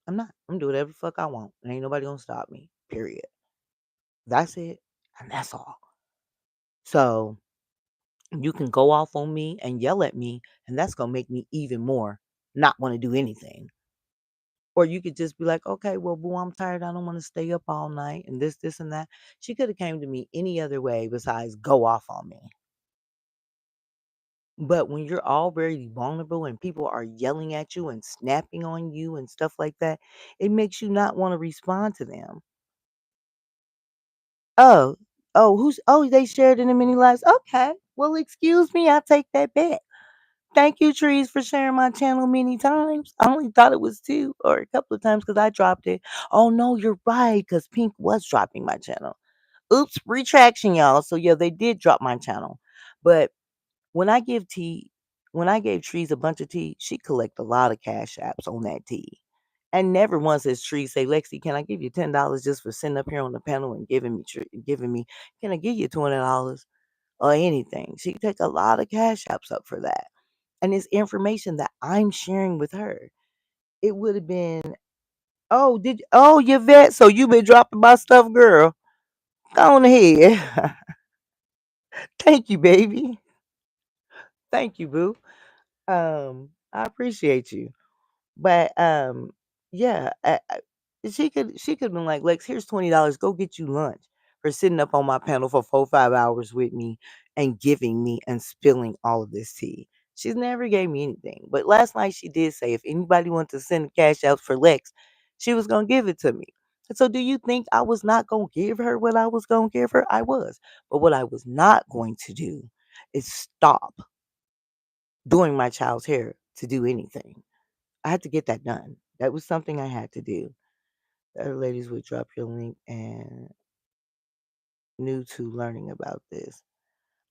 I'm not. I'm gonna do whatever the fuck I want. And ain't nobody gonna stop me. Period. That's it. And that's all. So You can go off on me and yell at me, and that's gonna make me even more not want to do anything. Or you could just be like, okay, well, boo, I'm tired. I don't want to stay up all night and this, and that. She could have came to me any other way besides go off on me. But when you're already vulnerable and people are yelling at you and snapping on you and stuff like that, it makes you not want to respond to them. Oh, they shared in the mini lives. Okay. Well, excuse me, I take that back. Thank you, Trees, for sharing my channel many times. I only thought it was two or a couple of times because I dropped it. Oh no, you're right, because Pink was dropping my channel. Oops, retraction, y'all. So yeah, they did drop my channel. But when I give tea, when I gave Trees a bunch of tea, she collect a lot of cash apps on that tea. And never once has Trees say, Lexi, can I give you $10 just for sitting up here on the panel and giving me, can I give you $20 or anything? She take a lot of cash apps up for that. And it's information that I'm sharing with her. It would have been, Yvette, so you been dropping my stuff, girl. Go on ahead. Thank you, baby. Thank you, boo. I appreciate you. But yeah, she could been like, Lex, here's $20. Go get you lunch for sitting up on my panel for 4 5 hours with me and giving me and spilling all of this tea. She's never gave me anything. But last night she did say if anybody wanted to send cash out for Lex, she was gonna give it to me. And so do you think I was not gonna give her what I was gonna give her? I was. But what I was not going to do is stop doing my child's hair to do anything. I had to get that done. That was something I had to do. The other ladies would drop your link and new to learning about this.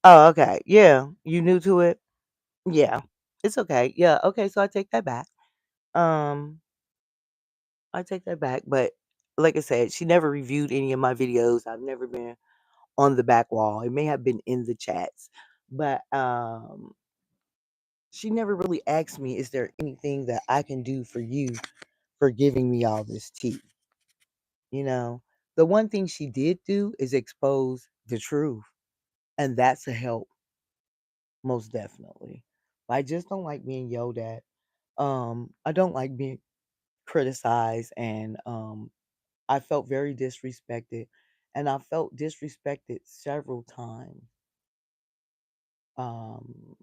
Oh, okay. Yeah. You new to it? Yeah. It's okay. Yeah. Okay. So I take that back. Um, I take that back. But like I said, she never reviewed any of my videos. I've never been on the back wall. It may have been in the chats. But she never really asked me, is there anything that I can do for you for giving me all this tea? You know, the one thing she did do is expose the truth, and that's a help, most definitely. I just don't like being yelled at. I don't like being criticized, and I felt very disrespected, and I felt disrespected several times. Um,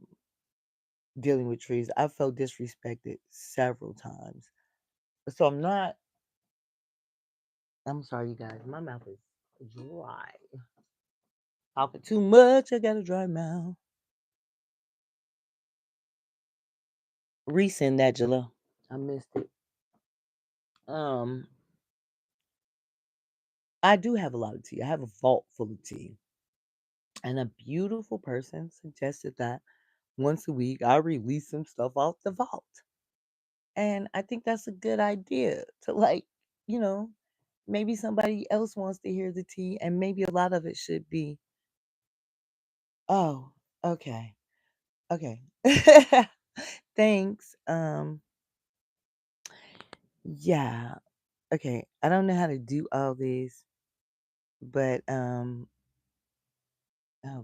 dealing with trees, I felt disrespected several times. So I'm not. I'm sorry, you guys. My mouth is dry. Talking too much. I got a dry mouth. Resend that, Jala. I missed it. Um, I do have a lot of tea. I have a vault full of tea. And a beautiful person suggested that once a week I release some stuff off the vault. And I think that's a good idea to you know, maybe somebody else wants to hear the tea and maybe a lot of it should be, oh, okay. Okay. Thanks. Yeah. Okay. I don't know how to do all this, but oh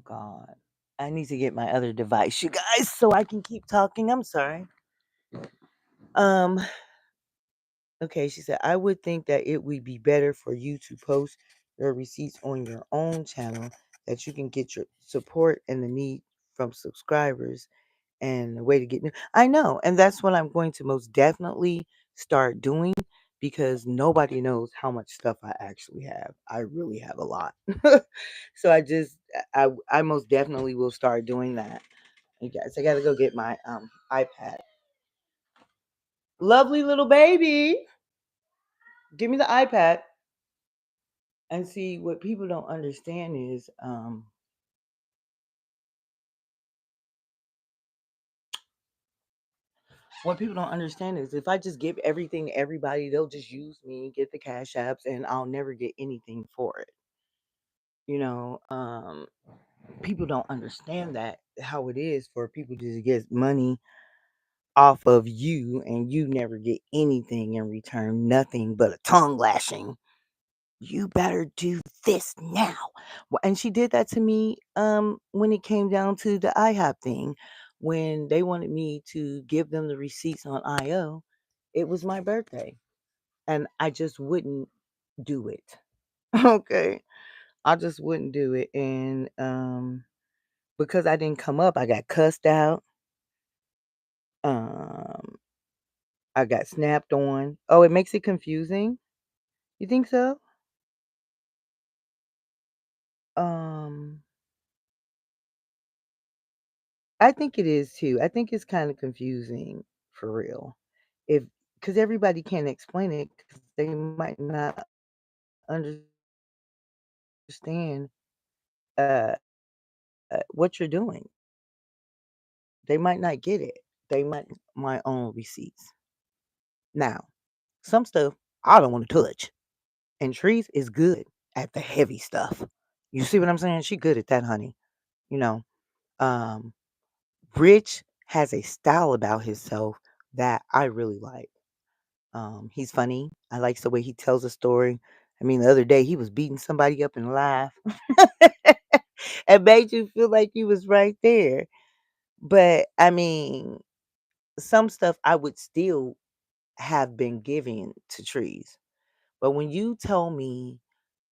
God. I need to get my other device, you guys, so I can keep talking. I'm sorry. Um, okay, she said, I would think that it would be better for you to post your receipts on your own channel that you can get your support and the need from subscribers and a way to get new. I know, and that's what I'm going to most definitely start doing because nobody knows how much stuff I actually have. I really have a lot. So I most definitely will start doing that. You guys, I gotta go get my iPad. Lovely little baby. Give me the iPad. And see what people don't understand is what people don't understand is if I just give everything to everybody, they'll just use me, get the cash apps, and I'll never get anything for it. You know, people don't understand that how it is for people to just get money off of you and you never get anything in return, nothing but a tongue lashing. You better do this now. And she did that to me when it came down to the IHOP thing. When they wanted me to give them the receipts on IO, it was my birthday. And I just wouldn't do it. Okay. I just wouldn't do it. And because I didn't come up, I got cussed out. Um I got snapped on. Oh, it makes it confusing. You think so? Um I think it is too. I think it's kind of confusing for real. If Because everybody can't explain it because they might not understand what you're doing. They might not get it. They might my own receipts. Now, some stuff I don't want to touch. And Trees is good at the heavy stuff. You see what I'm saying? She good at that, honey. You know, um, Rich has a style about himself that I really like. He's funny. I likes the way he tells a story. I mean, the other day he was beating somebody up and laugh. It made you feel like you was right there. But I mean, some stuff I would still have been giving to Trees. But when you tell me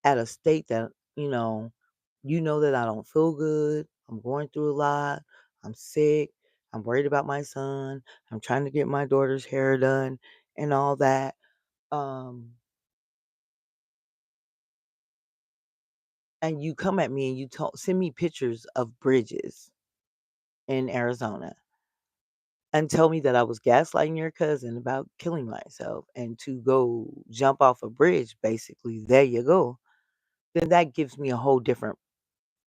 at a state that, you know that I don't feel good, I'm going through a lot, I'm sick, I'm worried about my son, I'm trying to get my daughter's hair done and all that. Um, and you come at me and send me pictures of bridges in Arizona and tell me that I was gaslighting your cousin about killing myself and to go jump off a bridge, basically, there you go. Then that gives me a whole different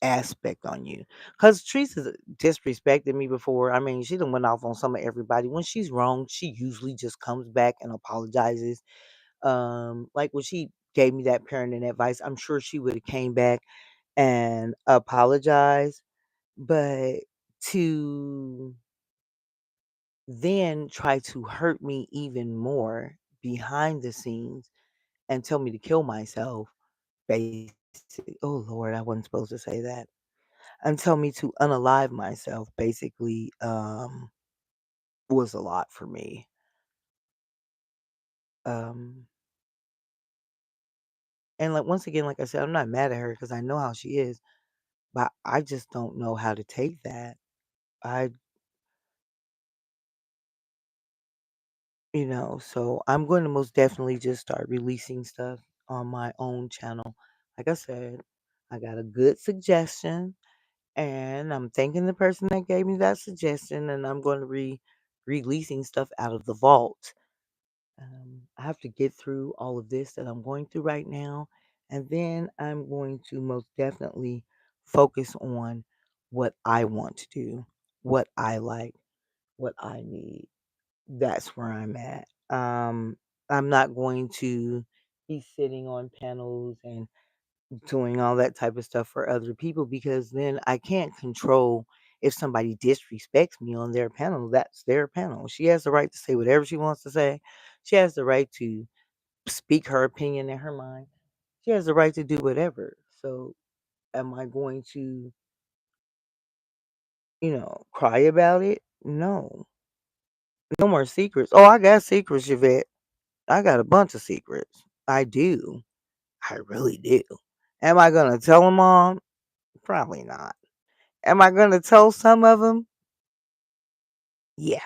aspect on you. Cause Teresa's disrespected me before. I mean, she done went off on some of everybody. When she's wrong, she usually just comes back and apologizes. Like when she gave me that parenting advice, I'm sure she would have came back and apologized. But to then try to hurt me even more behind the scenes and tell me to kill myself, basically. Oh Lord, I wasn't supposed to say that. And tell me to unalive myself, basically, was a lot for me. Um, and like once again, like I said, I'm not mad at her because I know how she is, but I just don't know how to take that. I, so I'm going to most definitely just start releasing stuff on my own channel. Like I said, I got a good suggestion, and I'm thanking the person that gave me that suggestion, and I'm going to releasing stuff out of the vault. I have to get through all of this that I'm going through right now. And then I'm going to most definitely focus on what I want to do, what I like, what I need. That's where I'm at. I'm not going to be sitting on panels and doing all that type of stuff for other people because then I can't control if somebody disrespects me on their panel. That's their panel. She has the right to say whatever she wants to say. She has the right to speak her opinion in her mind. She has the right to do whatever. So am I going to, cry about it? No. No more secrets. Oh, I got secrets, Yvette. I got a bunch of secrets. I do. I really do. Am I going to tell them all? Probably not. Am I gonna tell some of them? Yeah.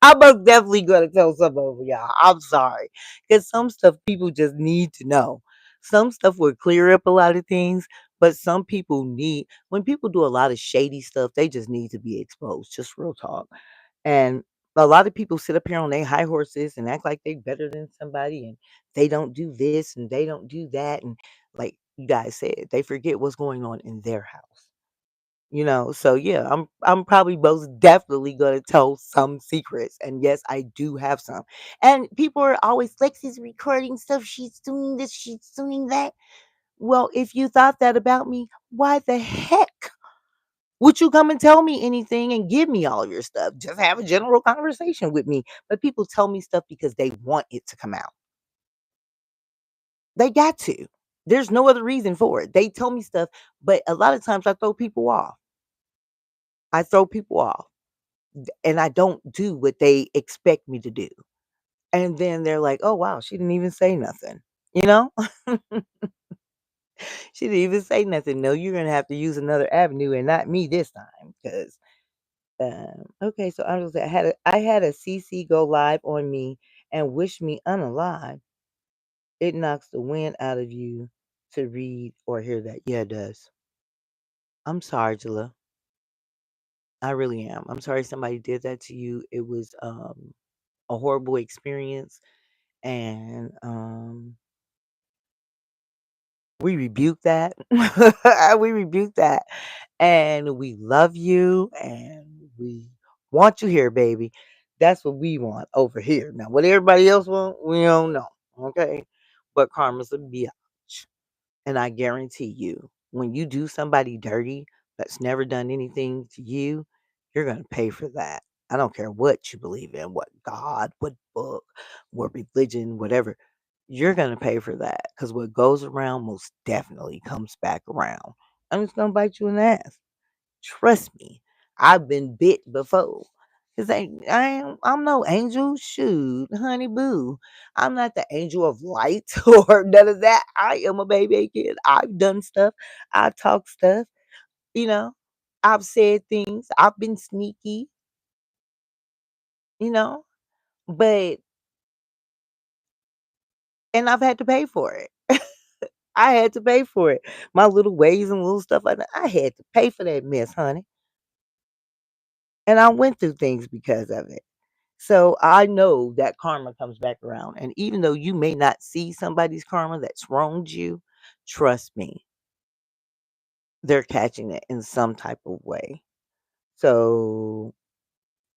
I'm most definitely gonna tell some of them, y'all. I'm sorry, cause some stuff people just need to know. Some stuff will clear up a lot of things, but some people need when people do a lot of shady stuff, they just need to be exposed, just real talk. And a lot of people sit up here on their high horses and act like they better than somebody, and they don't do this and they don't do that, and like you guys said, they forget what's going on in their house. So yeah, I'm probably most definitely gonna tell some secrets. And yes, I do have some. And people are always Lexi's recording stuff, she's doing this, she's doing that. Well, if you thought that about me, why the heck would you come and tell me anything and give me all your stuff? Just have a general conversation with me. But people tell me stuff because they want it to come out. They got to. There's no other reason for it. They tell me stuff, but a lot of times I throw people off. I throw people off and I don't do what they expect me to do. And then they're like, "Oh wow, she didn't even say nothing." You know? She didn't even say nothing. No, you're gonna have to use another avenue and not me this time. Cause okay, so I had a CC go live on me and wish me unalive. It knocks the wind out of you to read or hear that. Yeah, it does. I'm sorry, Jala. I really am. I'm sorry somebody did that to you. It was a horrible experience and we rebuke that. We rebuke that. And we love you and we want you here, baby. That's what we want over here. Now, what everybody else want, we don't know. Okay. But karma's a bitch. And I guarantee you, when you do somebody dirty that's never done anything to you, you're going to pay for that. I don't care what you believe in, what God, what book, what religion, whatever. You're going to pay for that because what goes around most definitely comes back around. I'm just going to bite you in the ass. Trust me. I've been bit before. Cause I'm no angel. Shoot, honey boo. I'm not the angel of light or none of that. I am a baby kid. I've done stuff. I've talked stuff. You know, I've said things. I've been sneaky. You know, but and I've had to pay for it. I had to pay for it. My little ways and little stuff like that. I had to pay for that mess, honey. And I went through things because of it. So I know that karma comes back around. And even though you may not see somebody's karma that's wronged you, trust me, they're catching it in some type of way. So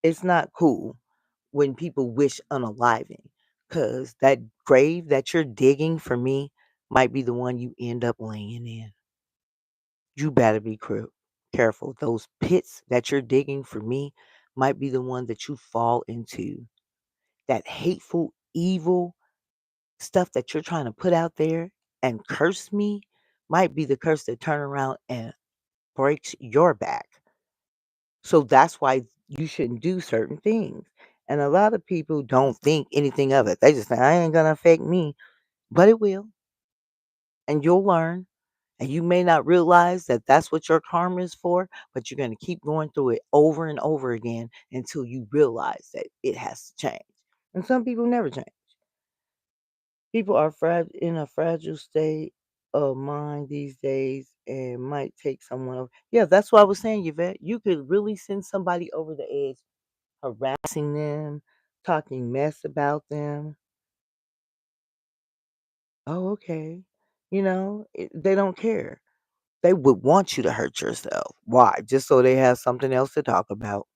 it's not cool when people wish unaliving because that grave that you're digging for me might be the one you end up laying in. You better be careful. Those pits that you're digging for me might be the one that you fall into. That hateful, evil stuff that you're trying to put out there and curse me might be the curse that turn around and breaks your back. So that's why you shouldn't do certain things. And a lot of people don't think anything of it. They just say, I ain't going to affect me, but it will. And you'll learn. And you may not realize that that's what your karma is for, but you're going to keep going through it over and over again until you realize that it has to change. And some people never change. People are in a fragile state of mind these days and might take someone over. Yeah, that's what I was saying, Yvette. You could really send somebody over the edge, harassing them, talking mess about them. Oh, okay. They don't care. They would want you to hurt yourself. Why? Just so they have something else to talk about.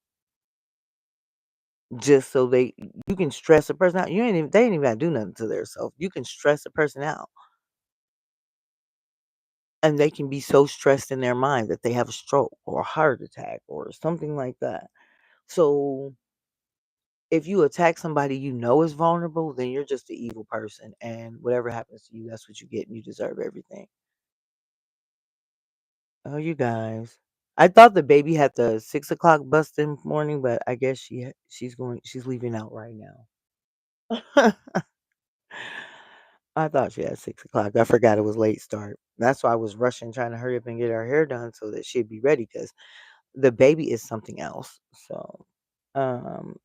Just so you can stress a person out. They ain't even gotta do nothing to themselves. You can stress a person out. And they can be so stressed in their mind that they have a stroke or a heart attack or something like that. So if you attack somebody you know is vulnerable, then you're just an evil person. And whatever happens to you, that's what you get, and you deserve everything. Oh, you guys. I thought the baby had the 6 o'clock bus in the morning, but I guess she's leaving out right now. I thought she had 6 o'clock. I forgot it was late start. That's why I was rushing, trying to hurry up and get her hair done so that she'd be ready. Because the baby is something else. So, um,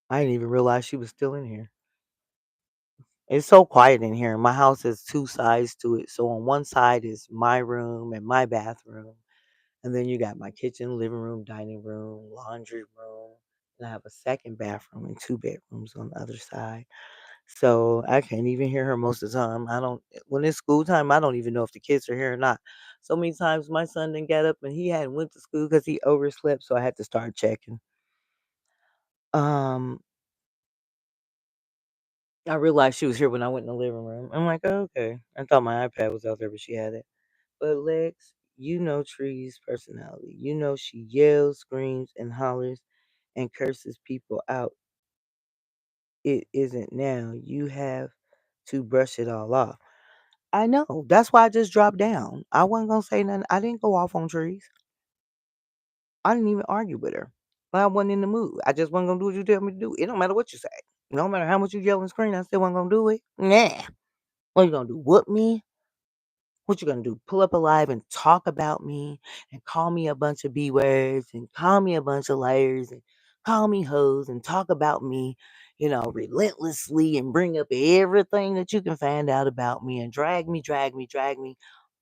I didn't even realize she was still in here. It's so quiet in here. My house has two sides to it. So on one side is my room and my bathroom. And then you got my kitchen, living room, dining room, laundry room. And I have a second bathroom and two bedrooms on the other side. So I can't even hear her most of the time. I don't when it's school time, I don't even know if the kids are here or not. So many times my son didn't get up and he hadn't went to school because he overslept. So I had to start checking. Um, I realized she was here when I went in the living room. I'm like, "Oh, okay." I thought my iPad was out there, but she had it. But Lex, you know Tree's personality. You know she yells, screams, and hollers and curses people out. It isn't now. You have to brush it all off. I know. That's why I just dropped down. I wasn't gonna say nothing. I didn't go off on trees. I didn't even argue with her. I wasn't in the mood. I just wasn't gonna do what you tell me to do. It don't matter what you say. No matter how much you yell and scream, I still wasn't gonna do it. Nah. What you gonna do? Whoop me? What you gonna do? Pull up alive and talk about me and call me a bunch of B words and call me a bunch of liars and call me hoes and talk about me, relentlessly and bring up everything that you can find out about me and drag me, drag me, drag me,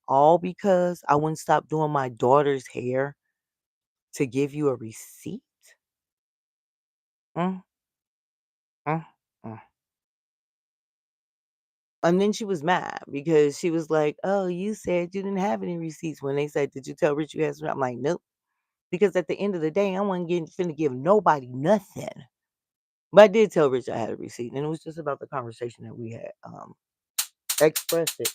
all because I wouldn't stop doing my daughter's hair to give you a receipt? Mm, mm, mm. And then she was mad because she was like, "Oh, you said you didn't have any receipts." When they said, "Did you tell Rich you had some?" I'm like, "Nope." Because at the end of the day, I wasn't getting finna give nobody nothing. But I did tell Rich I had a receipt, and it was just about the conversation that we had expressed it.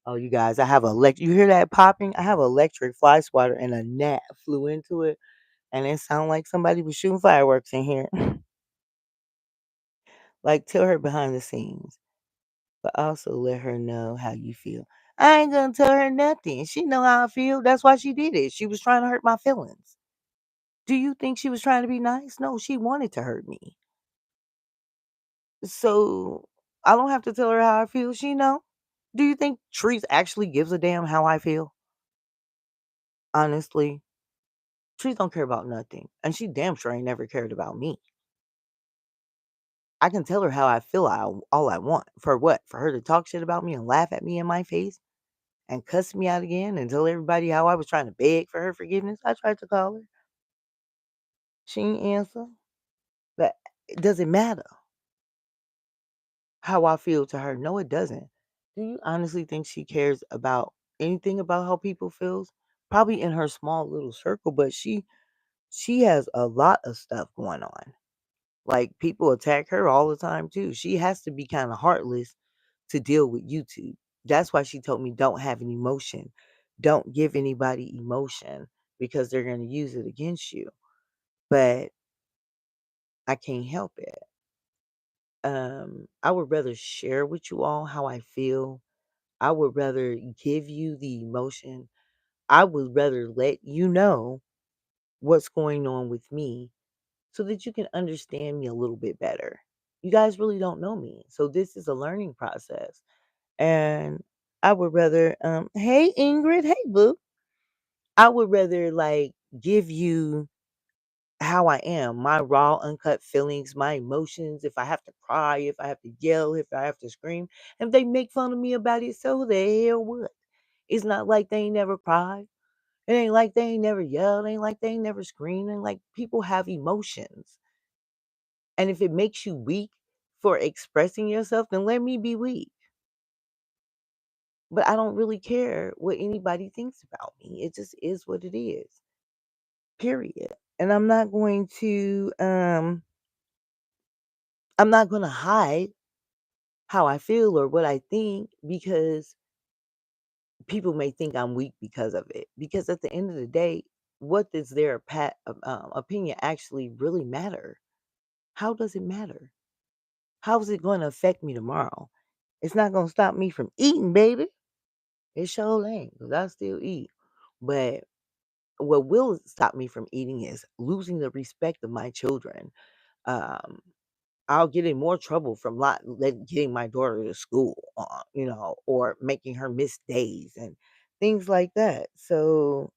Oh, you guys, I have a you hear that popping? I have an electric fly swatter, and a gnat flew into it, and it sounded like somebody was shooting fireworks in here. Like, tell her behind the scenes, but also let her know how you feel. I ain't gonna tell her nothing. She know how I feel. That's why she did it. She was trying to hurt my feelings. Do you think she was trying to be nice? No, she wanted to hurt me. So I don't have to tell her how I feel. She know. Do you think Trees actually gives a damn how I feel? Honestly, Trees don't care about nothing, and she damn sure ain't never cared about me. I can tell her how I feel all I want. For what? For her to talk shit about me and laugh at me in my face and cuss me out again and tell everybody how I was trying to beg for her forgiveness. I tried to call her. She ain't answer. But it doesn't matter how I feel to her. No, it doesn't. Do you honestly think she cares about anything about how people feels? Probably in her small little circle, but she has a lot of stuff going on. Like people attack her all the time too. She has to be kind of heartless to deal with YouTube. That's why she told me don't have an emotion. Don't give anybody emotion because they're going to use it against you. But I can't help it. I would rather share with you all how I feel. I would rather give you the emotion. I would rather let you know what's going on with me so that you can understand me a little bit better. You guys really don't know me. So this is a learning process. And I would rather hey Ingrid, hey boo. I would rather like give you how I am, my raw, uncut feelings, my emotions, if I have to cry, if I have to yell, if I have to scream. If they make fun of me about it, so the hell what? It's not like they ain't never cried. It ain't like they ain't never yelled. It ain't like they ain't never screamed. And like people have emotions. And if it makes you weak for expressing yourself, then let me be weak. But I don't really care what anybody thinks about me. It just is what it is. Period. And I'm not gonna hide how I feel or what I think because people may think I'm weak because of it. Because at the end of the day, what does their opinion actually really matter? How does it matter? How is it going to affect me tomorrow? It's not going to stop me from eating, baby. It sure ain't, because I still eat. But what will stop me from eating is losing the respect of my children. Um, I'll get in more trouble from getting my daughter to school, or making her miss days and things like that. So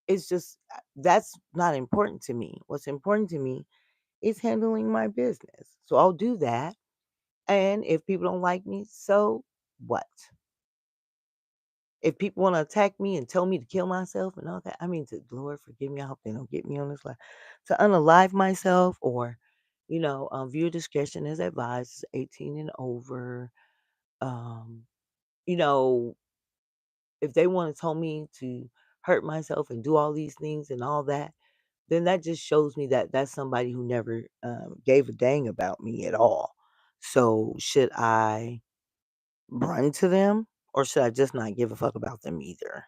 it's just that's not important to me. What's important to me is handling my business. So I'll do that. And if people don't like me, so what? If people want to attack me and tell me to kill myself and all that, I mean, to Lord forgive me. I hope they don't get me on this line. To unalive myself or, viewer discretion is advised. It's 18 and over. Um, you know, if they want to tell me to hurt myself and do all these things and all that, then that just shows me that that's somebody who never gave a dang about me at all. So should I run to them or should I just not give a fuck about them either?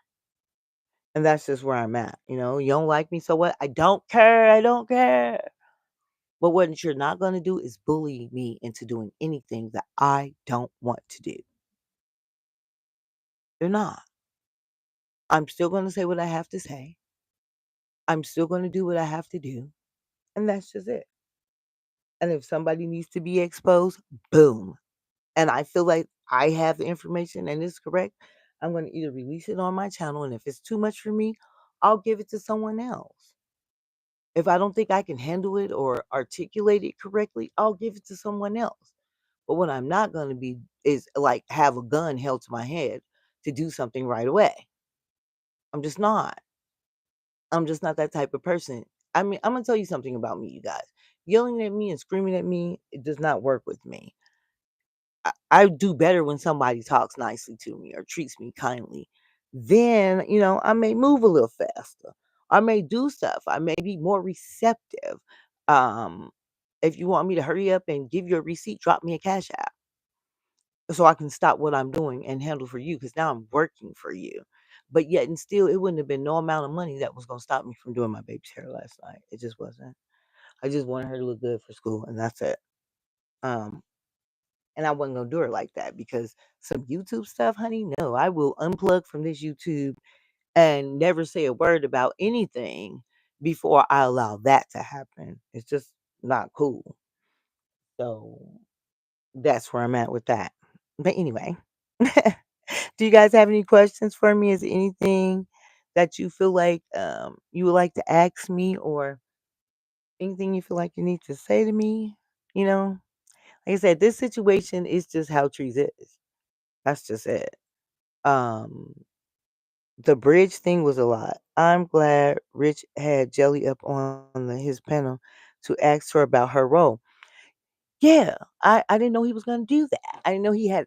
And that's just where I'm at. You don't like me, so what? I don't care. I don't care. But what you're not going to do is bully me into doing anything that I don't want to do. You're not. I'm still going to say what I have to say. I'm still going to do what I have to do. And that's just it. And if somebody needs to be exposed, boom. And I feel like I have the information and it's correct, I'm going to either release it on my channel. And if it's too much for me, I'll give it to someone else. If I don't think I can handle it or articulate it correctly, I'll give it to someone else. But what I'm not going to be is like have a gun held to my head to do something right away. I'm just not. I'm just not that type of person. I mean, I'm going to tell you something about me, you guys. Yelling at me and screaming at me, it does not work with me. I do better when somebody talks nicely to me or treats me kindly. Then, I may move a little faster. I may do stuff. I may be more receptive. Um, if you want me to hurry up and give you a receipt, drop me a cash app so I can stop what I'm doing and handle for you because now I'm working for you. But yet and still, it wouldn't have been no amount of money that was going to stop me from doing my baby's hair last night. It just wasn't. I just wanted her to look good for school, and that's it. Um, and I wasn't gonna do her like that because some YouTube stuff, honey, no, I will unplug from this YouTube and never say a word about anything before I allow that to happen. It's just not cool. So that's where I'm at with that. But anyway, do you guys have any questions for me? Is there anything that you feel like you would like to ask me or anything you feel like you need to say to me? You know, like I said, this situation is just how trees is. That's just it. Um, the bridge thing was a lot. I'm glad Rich had Jelly up on his panel to ask her about her role. Yeah, I didn't know he was gonna do that. I didn't know he had.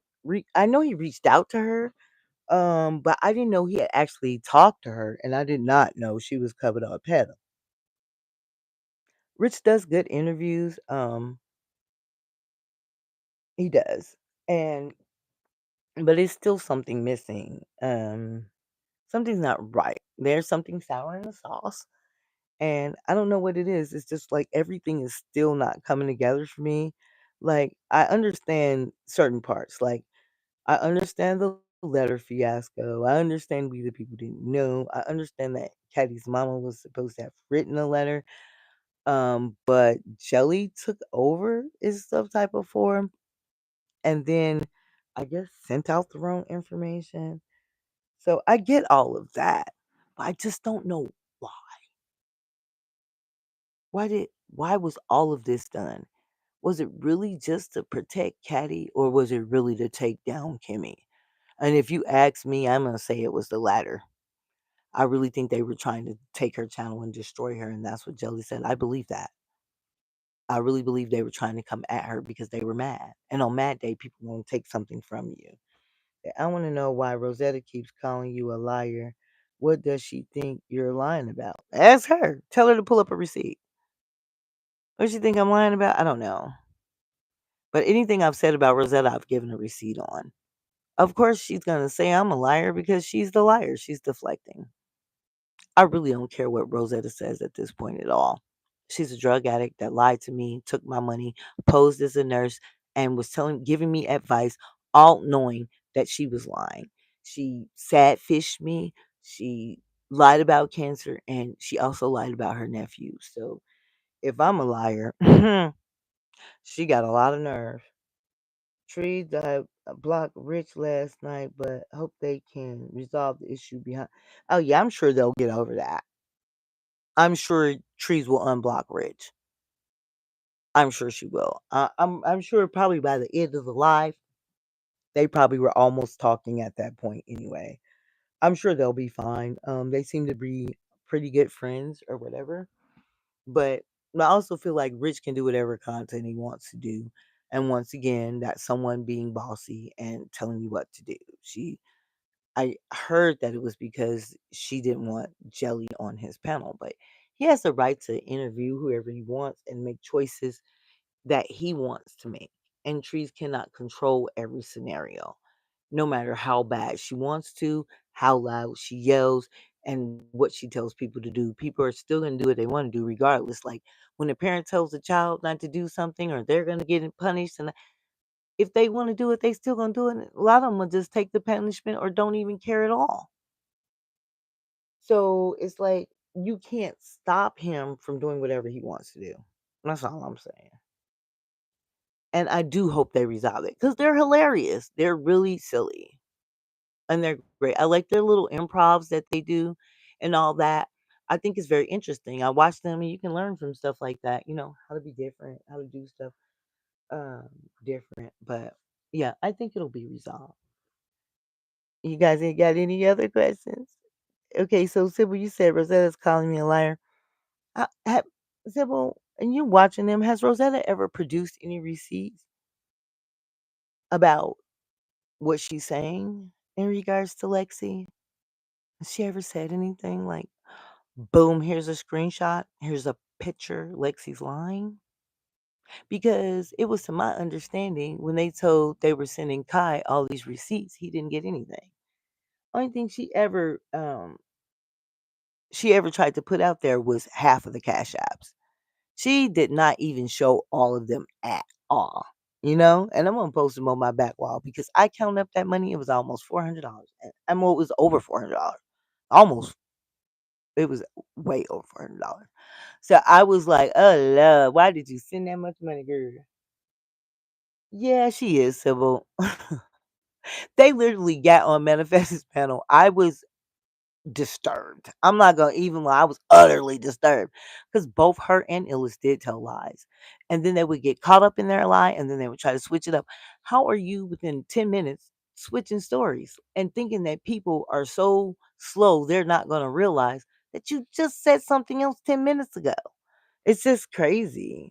I know he reached out to her, but I didn't know he had actually talked to her, and I did not know she was covered on panel. Rich does good interviews. He does, and but it's still something missing. Something's not right. There's something sour in the sauce. And I don't know what it is. It's just like everything is still not coming together for me. Like, I understand certain parts. Like, I understand the letter fiasco. I understand we the people didn't know. I understand that Caddy's mama was supposed to have written a letter. But Jelly took over is some type of form and then I guess sent out the wrong information. So I get all of that. But I just don't know why. Why was all of this done? Was it really just to protect Caddy or was it really to take down Kimmy? And if you ask me, I'm gonna say it was the latter. I really think they were trying to take her channel and destroy her, and that's what Jelly said. I believe that. I really believe they were trying to come at her because they were mad. And on Mad Day, people want to take something from you. I want to know why Rosetta keeps calling you a liar. What does she think you're lying about? Ask her. Tell her to pull up a receipt. What does she think I'm lying about? I don't know. But anything I've said about Rosetta, I've given a receipt on. Of course, she's going to say I'm a liar because she's the liar. She's deflecting. I really don't care what Rosetta says at this point at all. She's a drug addict that lied to me, took my money, posed as a nurse, and was giving me advice, all knowing that she was lying. She sad fished me. She lied about cancer, and she also lied about her nephew. So if I'm a liar, she got a lot of nerve. Trees that blocked Rich last night, but hope they can resolve the issue behind. Oh yeah, I'm sure they'll get over that. I'm sure Trees will unblock Rich. I'm sure she will. I'm sure probably by the end of the live, they probably were almost talking at that point anyway. I'm sure they'll be fine. They seem to be pretty good friends or whatever. But I also feel like Rich can do whatever content he wants to do. And once again, that's someone being bossy and telling you what to do. I heard that it was because she didn't want Jelly on his panel, but he has the right to interview whoever he wants and make choices that he wants to make. And Trees cannot control every scenario, no matter how bad she wants to, how loud she yells. and what she tells people to do. People are still going to do what they want to do regardless. Like when a parent tells a child not to do something or they're going to get punished, and if they want to do it, they still going to do it. And a lot of them will just take the punishment or don't even care at all. So it's like you can't stop him from doing whatever he wants to do. That's all I'm saying. And I do hope they resolve it because they're hilarious. They're really silly and they're great. I like their little improvs that they do and all that. I think it's very interesting. I watch them and you can learn from stuff like that, how to be different, how to do stuff um different. But yeah, I think it'll be resolved. You guys ain't got any other questions? Okay, so Sybil, you said Rosetta's calling me a liar. Have Sybil, and you watching them, has Rosetta ever produced any receipts about what she's saying in regards to Lexi? Has she ever said anything like, boom, here's a screenshot, here's a picture, Lexi's lying? Because it was to my understanding when they told they were sending Kai all these receipts, he didn't get anything. Only thing she ever tried to put out there was half of the cash apps. She did not even show all of them at all. And I'm gonna post them on my back wall because I counted up that money. It was almost $400. And well, it was over $400. Almost, it was way over $400. So I was like, oh love, why did you send that much money, girl? Yeah, she is civil. They literally got on Manifest's panel. I was disturbed. I'm not gonna even lie, I was utterly disturbed because both her and Illis did tell lies. And then they would get caught up in their lie and then they would try to switch it up. How are you within 10 minutes switching stories and thinking that people are so slow they're not gonna realize that you just said something else 10 minutes ago? It's just crazy.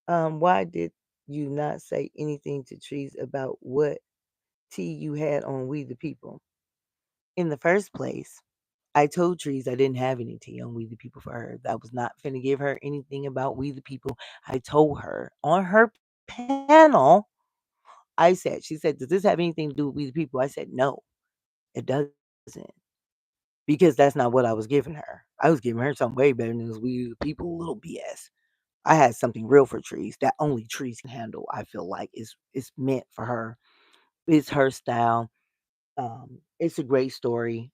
Why did you not say anything to Trees about what tea you had on We the People? In the first place, I told Trees I didn't have any tea on We the People for her. I was not finna give her anything about We the People. I told her on her panel, she said, does this have anything to do with We the People? I said, no, it doesn't. Because that's not what I was giving her. I was giving her something way better than this We the People little BS. I had something real for Trees that only Trees can handle. I feel like it's meant for her. It's her style. It's a great story.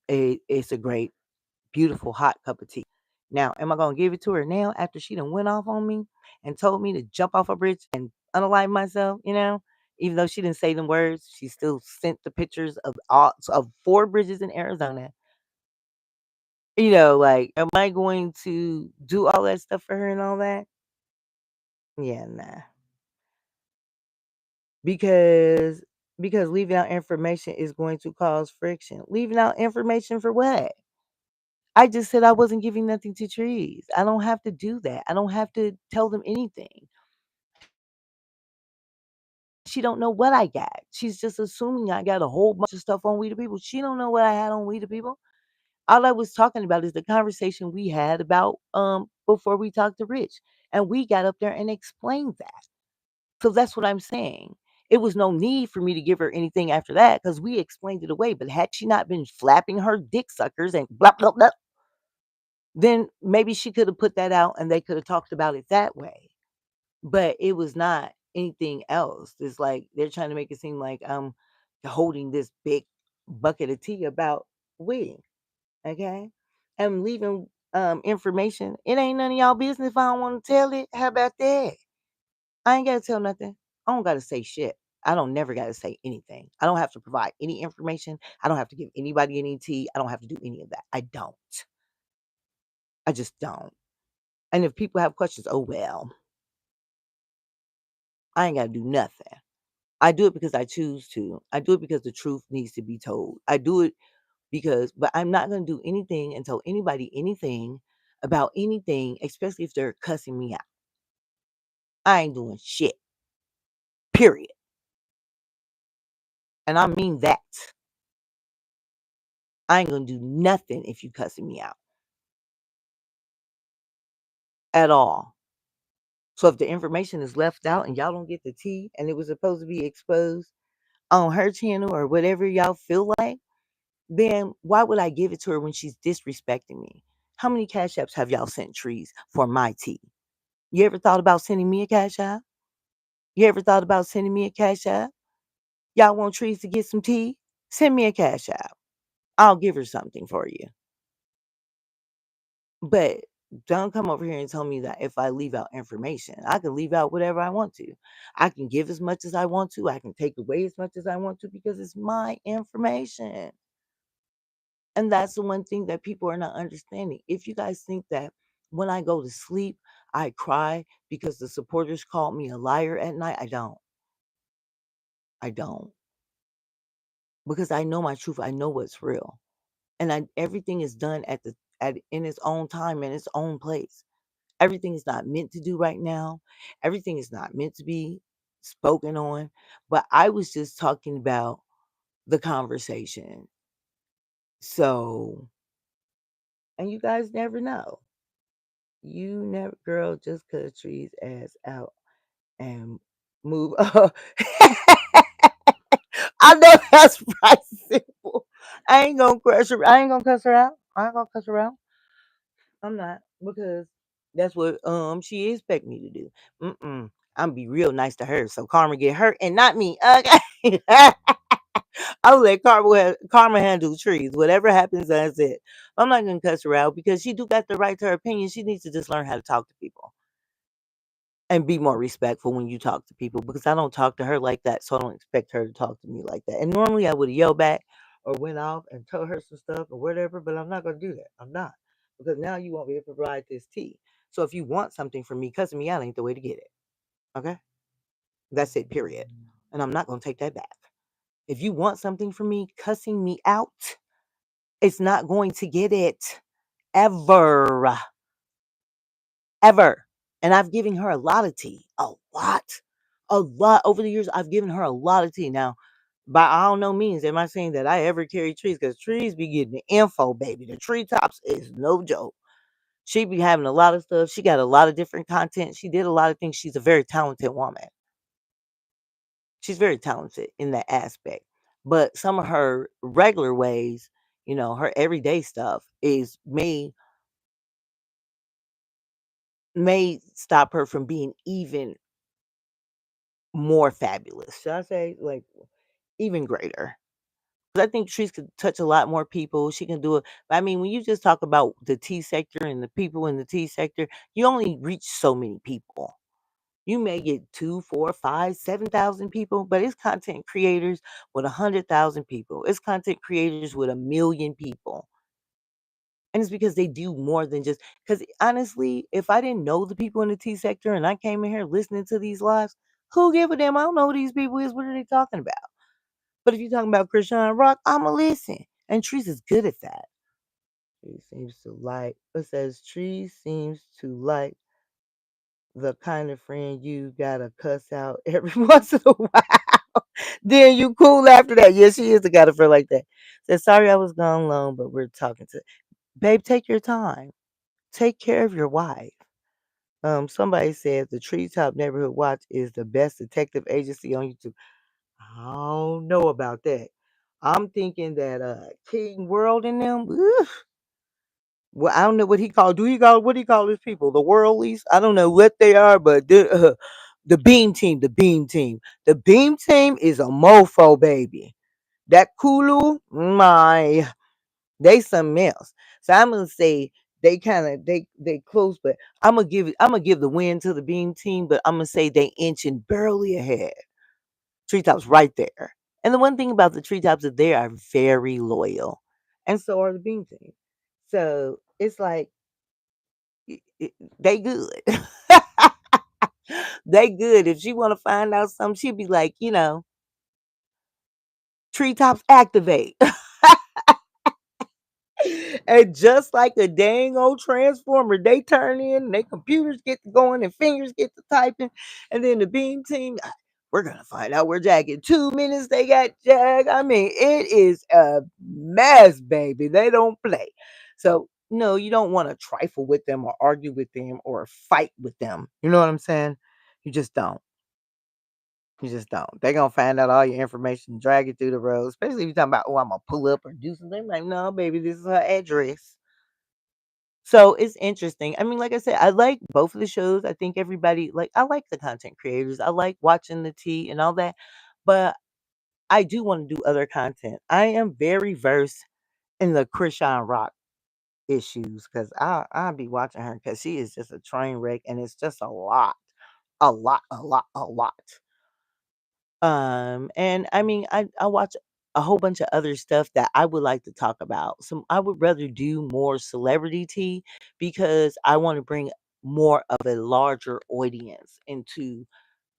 It's a great beautiful hot cup of tea. Now, am I gonna give it to her now after she done went off on me and told me to jump off a bridge and unalive myself? Even though she didn't say them words, she still sent the pictures of 4 bridges in Arizona. Like, am I going to do all that stuff for her and all that? Yeah, nah. Because leaving out information is going to cause friction. Leaving out information for what? I just said I wasn't giving nothing to Trees. I don't have to do that. I don't have to tell them anything. She don't know what I got. She's just assuming I got a whole bunch of stuff on We the People. She don't know what I had on We the People. All I was talking about is the conversation we had about before we talked to Rich. And we got up there and explained that. So that's what I'm saying. It was no need for me to give her anything after that because we explained it away. But had she not been flapping her dick suckers and blah blah blah, then maybe she could have put that out and they could have talked about it that way. But it was not anything else. It's like they're trying to make it seem like I'm holding this big bucket of tea about we. Okay. I'm leaving information. It ain't none of y'all business if I don't want to tell it. How about that? I ain't gotta tell nothing. I don't gotta say shit. I don't never gotta say anything. I don't have to provide any information. I don't have to give anybody any tea. I don't have to do any of that. I don't. I just don't. And if people have questions, oh well. I ain't gotta do nothing. I do it because I choose to. I do it because the truth needs to be told. I do it but I'm not gonna do anything and tell anybody anything about anything, especially if they're cussing me out. I ain't doing shit. Period. And I mean that. I ain't gonna do nothing if you cussing me out at all. So if the information is left out and y'all don't get the tea and it was supposed to be exposed on her channel or whatever y'all feel like, then why would I give it to her when she's disrespecting me? How many cash apps have y'all sent trees for my tea? You ever thought about sending me a cash app? You ever thought about sending me a cash app? Y'all want trees to get some tea? Send me a cash app. I'll give her something for you. But don't come over here and tell me that if I leave out information, I can leave out whatever I want to. I can give as much as I want to. I can take away as much as I want to because it's my information. And that's the one thing that people are not understanding. If you guys think that when I go to sleep, I cry because the supporters called me a liar at night, I don't. I don't. Because I know my truth. I know what's real. And everything is done in its own time, in its own place. Everything is not meant to do right now. Everything is not meant to be spoken on. But I was just talking about the conversation. So, and you guys never know. You never, girl, just cut trees ass out and move up. I know that's right, simple. I ain't gonna crush her. I ain't gonna cuss her out. I ain't gonna cuss her out. I'm not because that's what she expect me to do. I'm be real nice to her so Karma get hurt and not me. Okay. I'll let Karma handle trees. Whatever happens, that's it. I'm not gonna cuss her out because she do got the right to her opinion. She needs to just learn how to talk to people and be more respectful when you talk to people because I don't talk to her like that, so I don't expect her to talk to me like that. And normally I would have yelled back or went off and told her some stuff or whatever, but I'm not gonna do that. I'm not. Because now you won't be able to provide this tea. So if you want something from me, cussing me out ain't the way to get it. Okay? That's it, period. And I'm not gonna take that back. If you want something from me, cussing me out, it's not going to get it. Ever. Ever. And I've given her a lot of tea. A lot. A lot. Over the years, I've given her a lot of tea. Now, by all no means am I saying that I ever carry trees, because trees be getting the info, baby. The treetops is no joke. She be having a lot of stuff. She got a lot of different content. She did a lot of things. She's a very talented woman. She's very talented in that aspect. But some of her regular ways, her everyday stuff is may stop her from being even more fabulous. Should I say like even greater? 'Cause I think Trees could touch a lot more people. She can do it. I mean, when you just talk about the tea sector and the people in the tea sector, you only reach so many people. You may get 2, 4, 5, 7,000 people, but it's content creators with 100,000 people. It's content creators with 1,000,000 people. And it's because they do more than just because honestly, if I didn't know the people in the tea sector and I came in here listening to these lives, who give a damn? I don't know who these people is. What are they talking about? But if you're talking about Krishan Rock, I'ma listen. And Trees is good at that. Tree seems to like it says Tree seems to like the kind of friend you gotta cuss out every once in a while. Then you cool after that. Yeah, she is the kind of friend like that. Said, sorry I was gone long, but we're talking to babe, take your time. Take care of your wife. Somebody said the Treetop Neighborhood Watch is the best detective agency on YouTube. I don't know about that. I'm thinking that King World and them. Ugh, well, I don't know what he called. Do he call what he call his people? The Worldlies? I don't know what they are, but the Beam Team, the Beam Team is a mofo, baby. That Kulu, my, they something else. So I'm gonna say they close, but I'm gonna give the win to the Beam Team, but I'm gonna say they inching barely ahead. Treetops right there. And the one thing about the Treetops is they are very loyal, and so are the Beam Team. So it's like they good. They good. If she want to find out something, she'd be like, Treetops activate. And just like a dang old transformer, they turn in, they computers get to going, and fingers get to typing, and then the Beam Team, we're gonna find out where Jack in 2 minutes they got Jack. I mean, it is a mess, baby. They don't play. So no, you don't want to trifle with them or argue with them or fight with them. You know what I'm saying? You just don't. You just don't. They gonna find out all your information, drag you through the road, especially if you're talking about, oh, I'm gonna pull up or do something. Like, no, baby, this is her address. So it's interesting. I mean, like I said, I like both of the shows. I think everybody like I like the content creators. I like watching the tea and all that. But I do want to do other content. I am very versed in the Krishan Rock issues because I'll be watching her because she is just a train wreck and it's just a lot. And I mean, I watch a whole bunch of other stuff that I would like to talk about. Some I would rather do more celebrity tea because I want to bring more of a larger audience into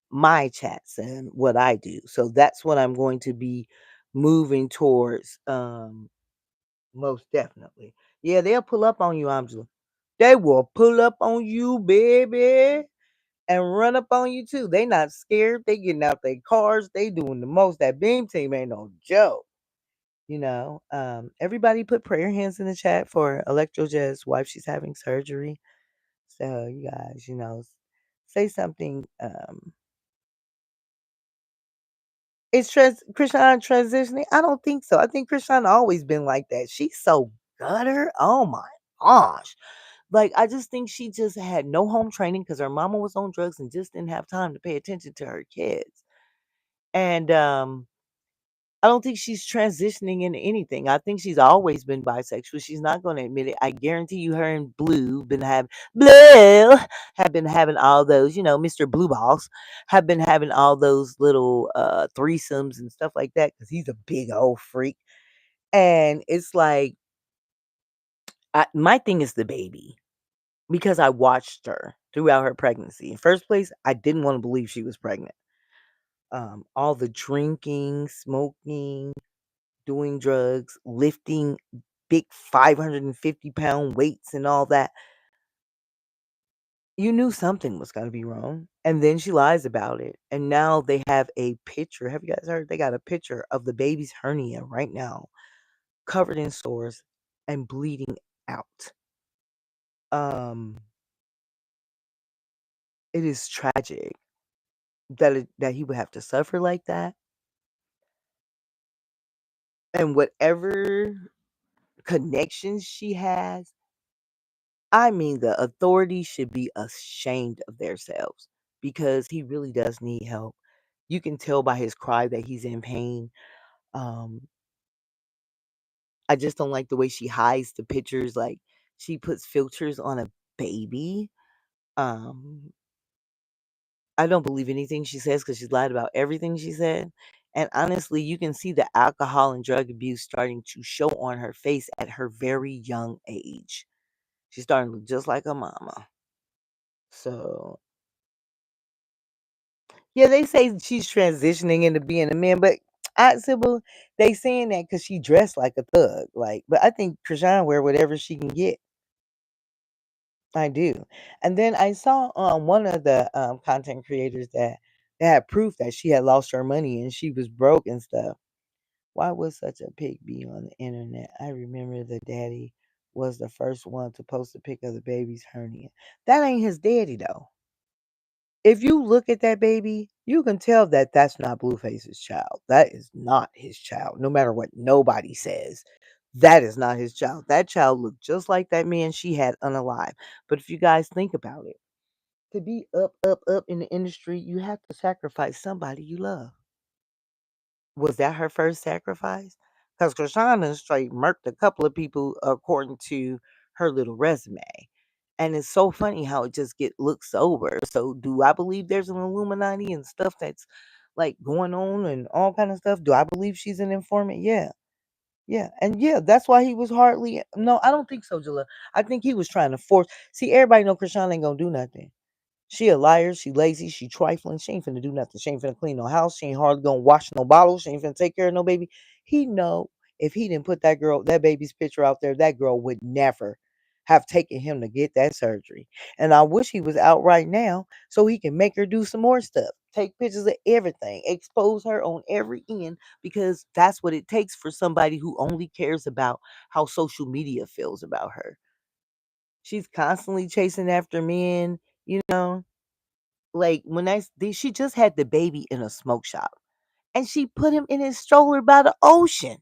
my chats and what I do. So that's what I'm going to be moving towards. Most definitely. Yeah, they'll pull up on you, Angela. They will pull up on you, baby, and run up on you too. They not scared. They getting out their cars. They doing the most. That beam team ain't no joke. Everybody put prayer hands in the chat for Electro Jazz wife. She's having surgery. So you guys, say something. Is Krishan transitioning? I don't think so. I think Krishan always been like that. She's so gutter. Oh my gosh. Like, I just think she just had no home training because her mama was on drugs and just didn't have time to pay attention to her kids. And I don't think she's transitioning into anything. I think she's always been bisexual. She's not going to admit it. I guarantee you, her and Blue have been having all those, Mr. Blue Balls have been having all those little threesomes and stuff like that because he's a big old freak. And it's like, my thing is the baby because I watched her throughout her pregnancy. In first place, I didn't want to believe she was pregnant. All the drinking, smoking, doing drugs, lifting big 550-pound weights and all that. You knew something was going to be wrong. And then she lies about it. And now they have a picture. Have you guys heard? They got a picture of the baby's hernia right now, covered in sores and bleeding out. Um, it is tragic that he would have to suffer like that. And whatever connections she has, I mean, the authorities should be ashamed of themselves because he really does need help. You can tell by his cry that he's in pain. Um, I just don't like the way she hides the pictures. Like she puts filters on a baby. Um, I don't believe anything she says because she's lied about everything she said. And honestly, you can see the alcohol and drug abuse starting to show on her face at her very young age. She's starting to look just like her mama. So yeah, they say she's transitioning into being a man, but I said, well, they saying that because she dressed like a thug. Like, but I think Krishan wear whatever she can get. I do. And then I saw one of the content creators that had proof that she had lost her money and she was broke and stuff. Why would such a pig be on the internet? I remember the daddy was the first one to post a pic of the baby's hernia. That ain't his daddy though. If you look at that baby, you can tell that that's not Blueface's child. That is not his child. No matter what nobody says, that is not his child. That child looked just like that man she had unalive. But if you guys think about it, to be up in the industry, you have to sacrifice somebody you love. Was that her first sacrifice? Because Krishana straight murked a couple of people according to her little resume. And it's so funny how it just get looks over. So do I believe there's an Illuminati and stuff that's like going on and all kind of stuff? Do I believe she's an informant? Yeah. Yeah. And yeah, that's why he was hardly no, I don't think so, Jilla. I think he was trying to force see everybody know Krishan ain't gonna do nothing. She a liar. She lazy. She trifling. She ain't finna do nothing. She ain't finna clean no house. She ain't hardly gonna wash no bottles. She ain't finna take care of no baby. He know if he didn't put that baby's picture out there, that girl would never have taken him to get that surgery. And I wish he was out right now so he can make her do some more stuff. Take pictures of everything. Expose her on every end because that's what it takes for somebody who only cares about how social media feels about her. She's constantly chasing after men, you know Like when she just had the baby in a smoke shop, and she put him in his stroller by the ocean.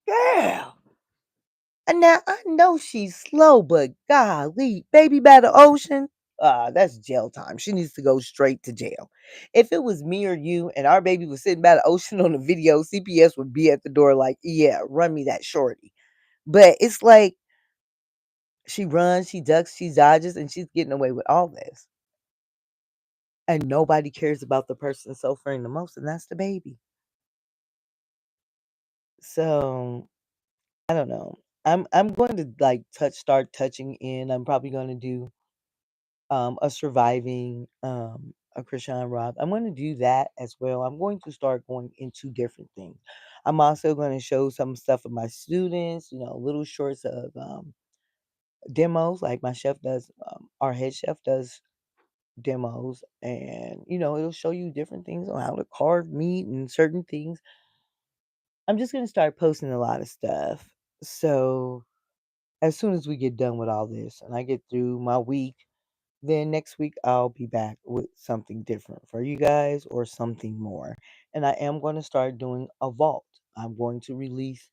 Girl, and now I know she's slow, but golly, baby by the ocean. That's jail time. She needs to go straight to jail. If it was me or you and our baby was sitting by the ocean on the video, CPS would be at the door like, yeah, run me that shorty. But it's like she runs, she ducks, she dodges, and she's getting away with all this. And nobody cares about the person suffering the most, and that's the baby. So I don't know. I'm going to like start touching in. I'm probably going to do a surviving a Krishan Rob. I'm going to do that as well. I'm going to start going into different things. I'm also going to show some stuff of my students, little shorts of demos. Like my chef does, our head chef does demos, and it'll show you different things on how to carve meat and certain things. I'm just going to start posting a lot of stuff. So as soon as we get done with all this and I get through my week, then next week I'll be back with something different for you guys or something more. And I am going to start doing a vault. I'm going to release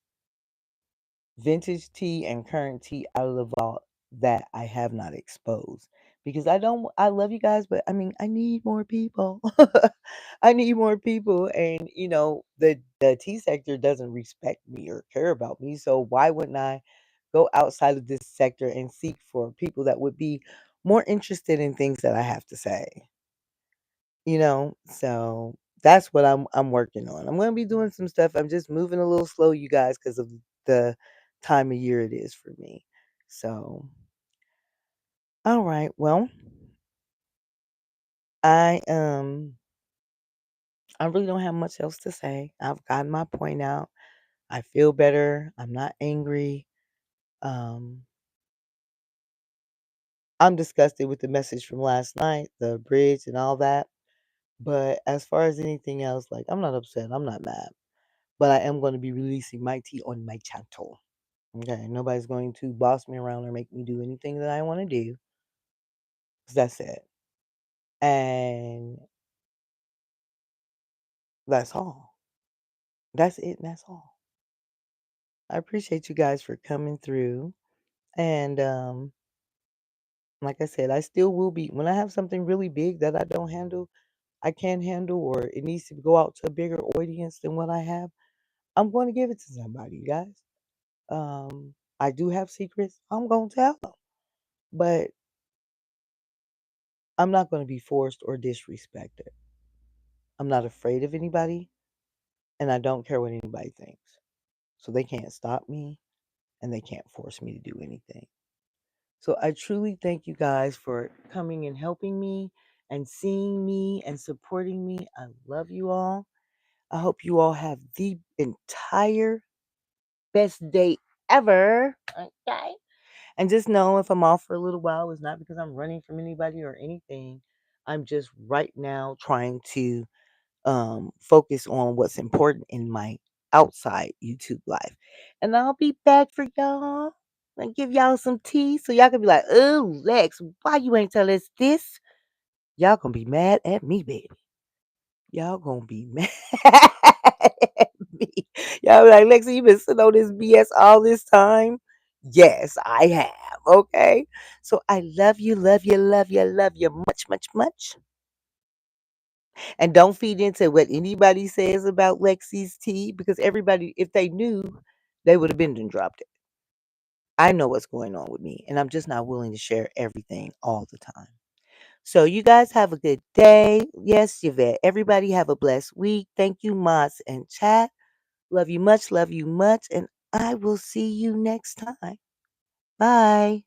vintage tea and current tea out of the vault that I have not exposed. Because I love you guys, but I mean, I need more people. I need more people. And, the tea sector doesn't respect me or care about me. So why wouldn't I go outside of this sector and seek for people that would be more interested in things that I have to say? So that's what I'm working on. I'm going to be doing some stuff. I'm just moving a little slow, you guys, because of the time of year it is for me. So, all right. Well, I I really don't have much else to say. I've gotten my point out. I feel better. I'm not angry. Um I'm disgusted with the message from last night, the bridge and all that. But as far as anything else, like I'm not upset. I'm not mad. But I am going to be releasing my tea on my channel. Okay, nobody's going to boss me around or make me do anything that I want to do. 'Cause that's it. And that's all. That's it and that's all. I appreciate you guys for coming through. And like I said, I still will be when I have something really big that I can't handle, or it needs to go out to a bigger audience than what I have, I'm going to give it to somebody, you guys. I do have secrets. I'm going to tell them. But I'm not going to be forced or disrespected. I'm not afraid of anybody, and I don't care what anybody thinks. So they can't stop me, and they can't force me to do anything. So I truly thank you guys for coming and helping me and seeing me and supporting me. I love you all. I hope you all have the entire best day ever. Okay. And just know if I'm off for a little while, it's not because I'm running from anybody or anything. I'm just right now trying to focus on what's important in my outside YouTube life. And I'll be back for y'all and give y'all some tea so y'all can be like, oh, Lex, why you ain't tell us this? Y'all gonna be mad at me, baby. Y'all gonna be mad at me. Y'all be like, Lexi, you been sitting on this BS all this time? Yes, I have. Okay. So I love you, love you, love you, love you much, much, much. And don't feed into what anybody says about Lexi's tea because everybody, if they knew, they would have been and dropped it. I know what's going on with me, and I'm just not willing to share everything all the time. So you guys have a good day. Yes, Yvette. Everybody have a blessed week. Thank you, Mods and chat. Love you much, and I will see you next time. Bye.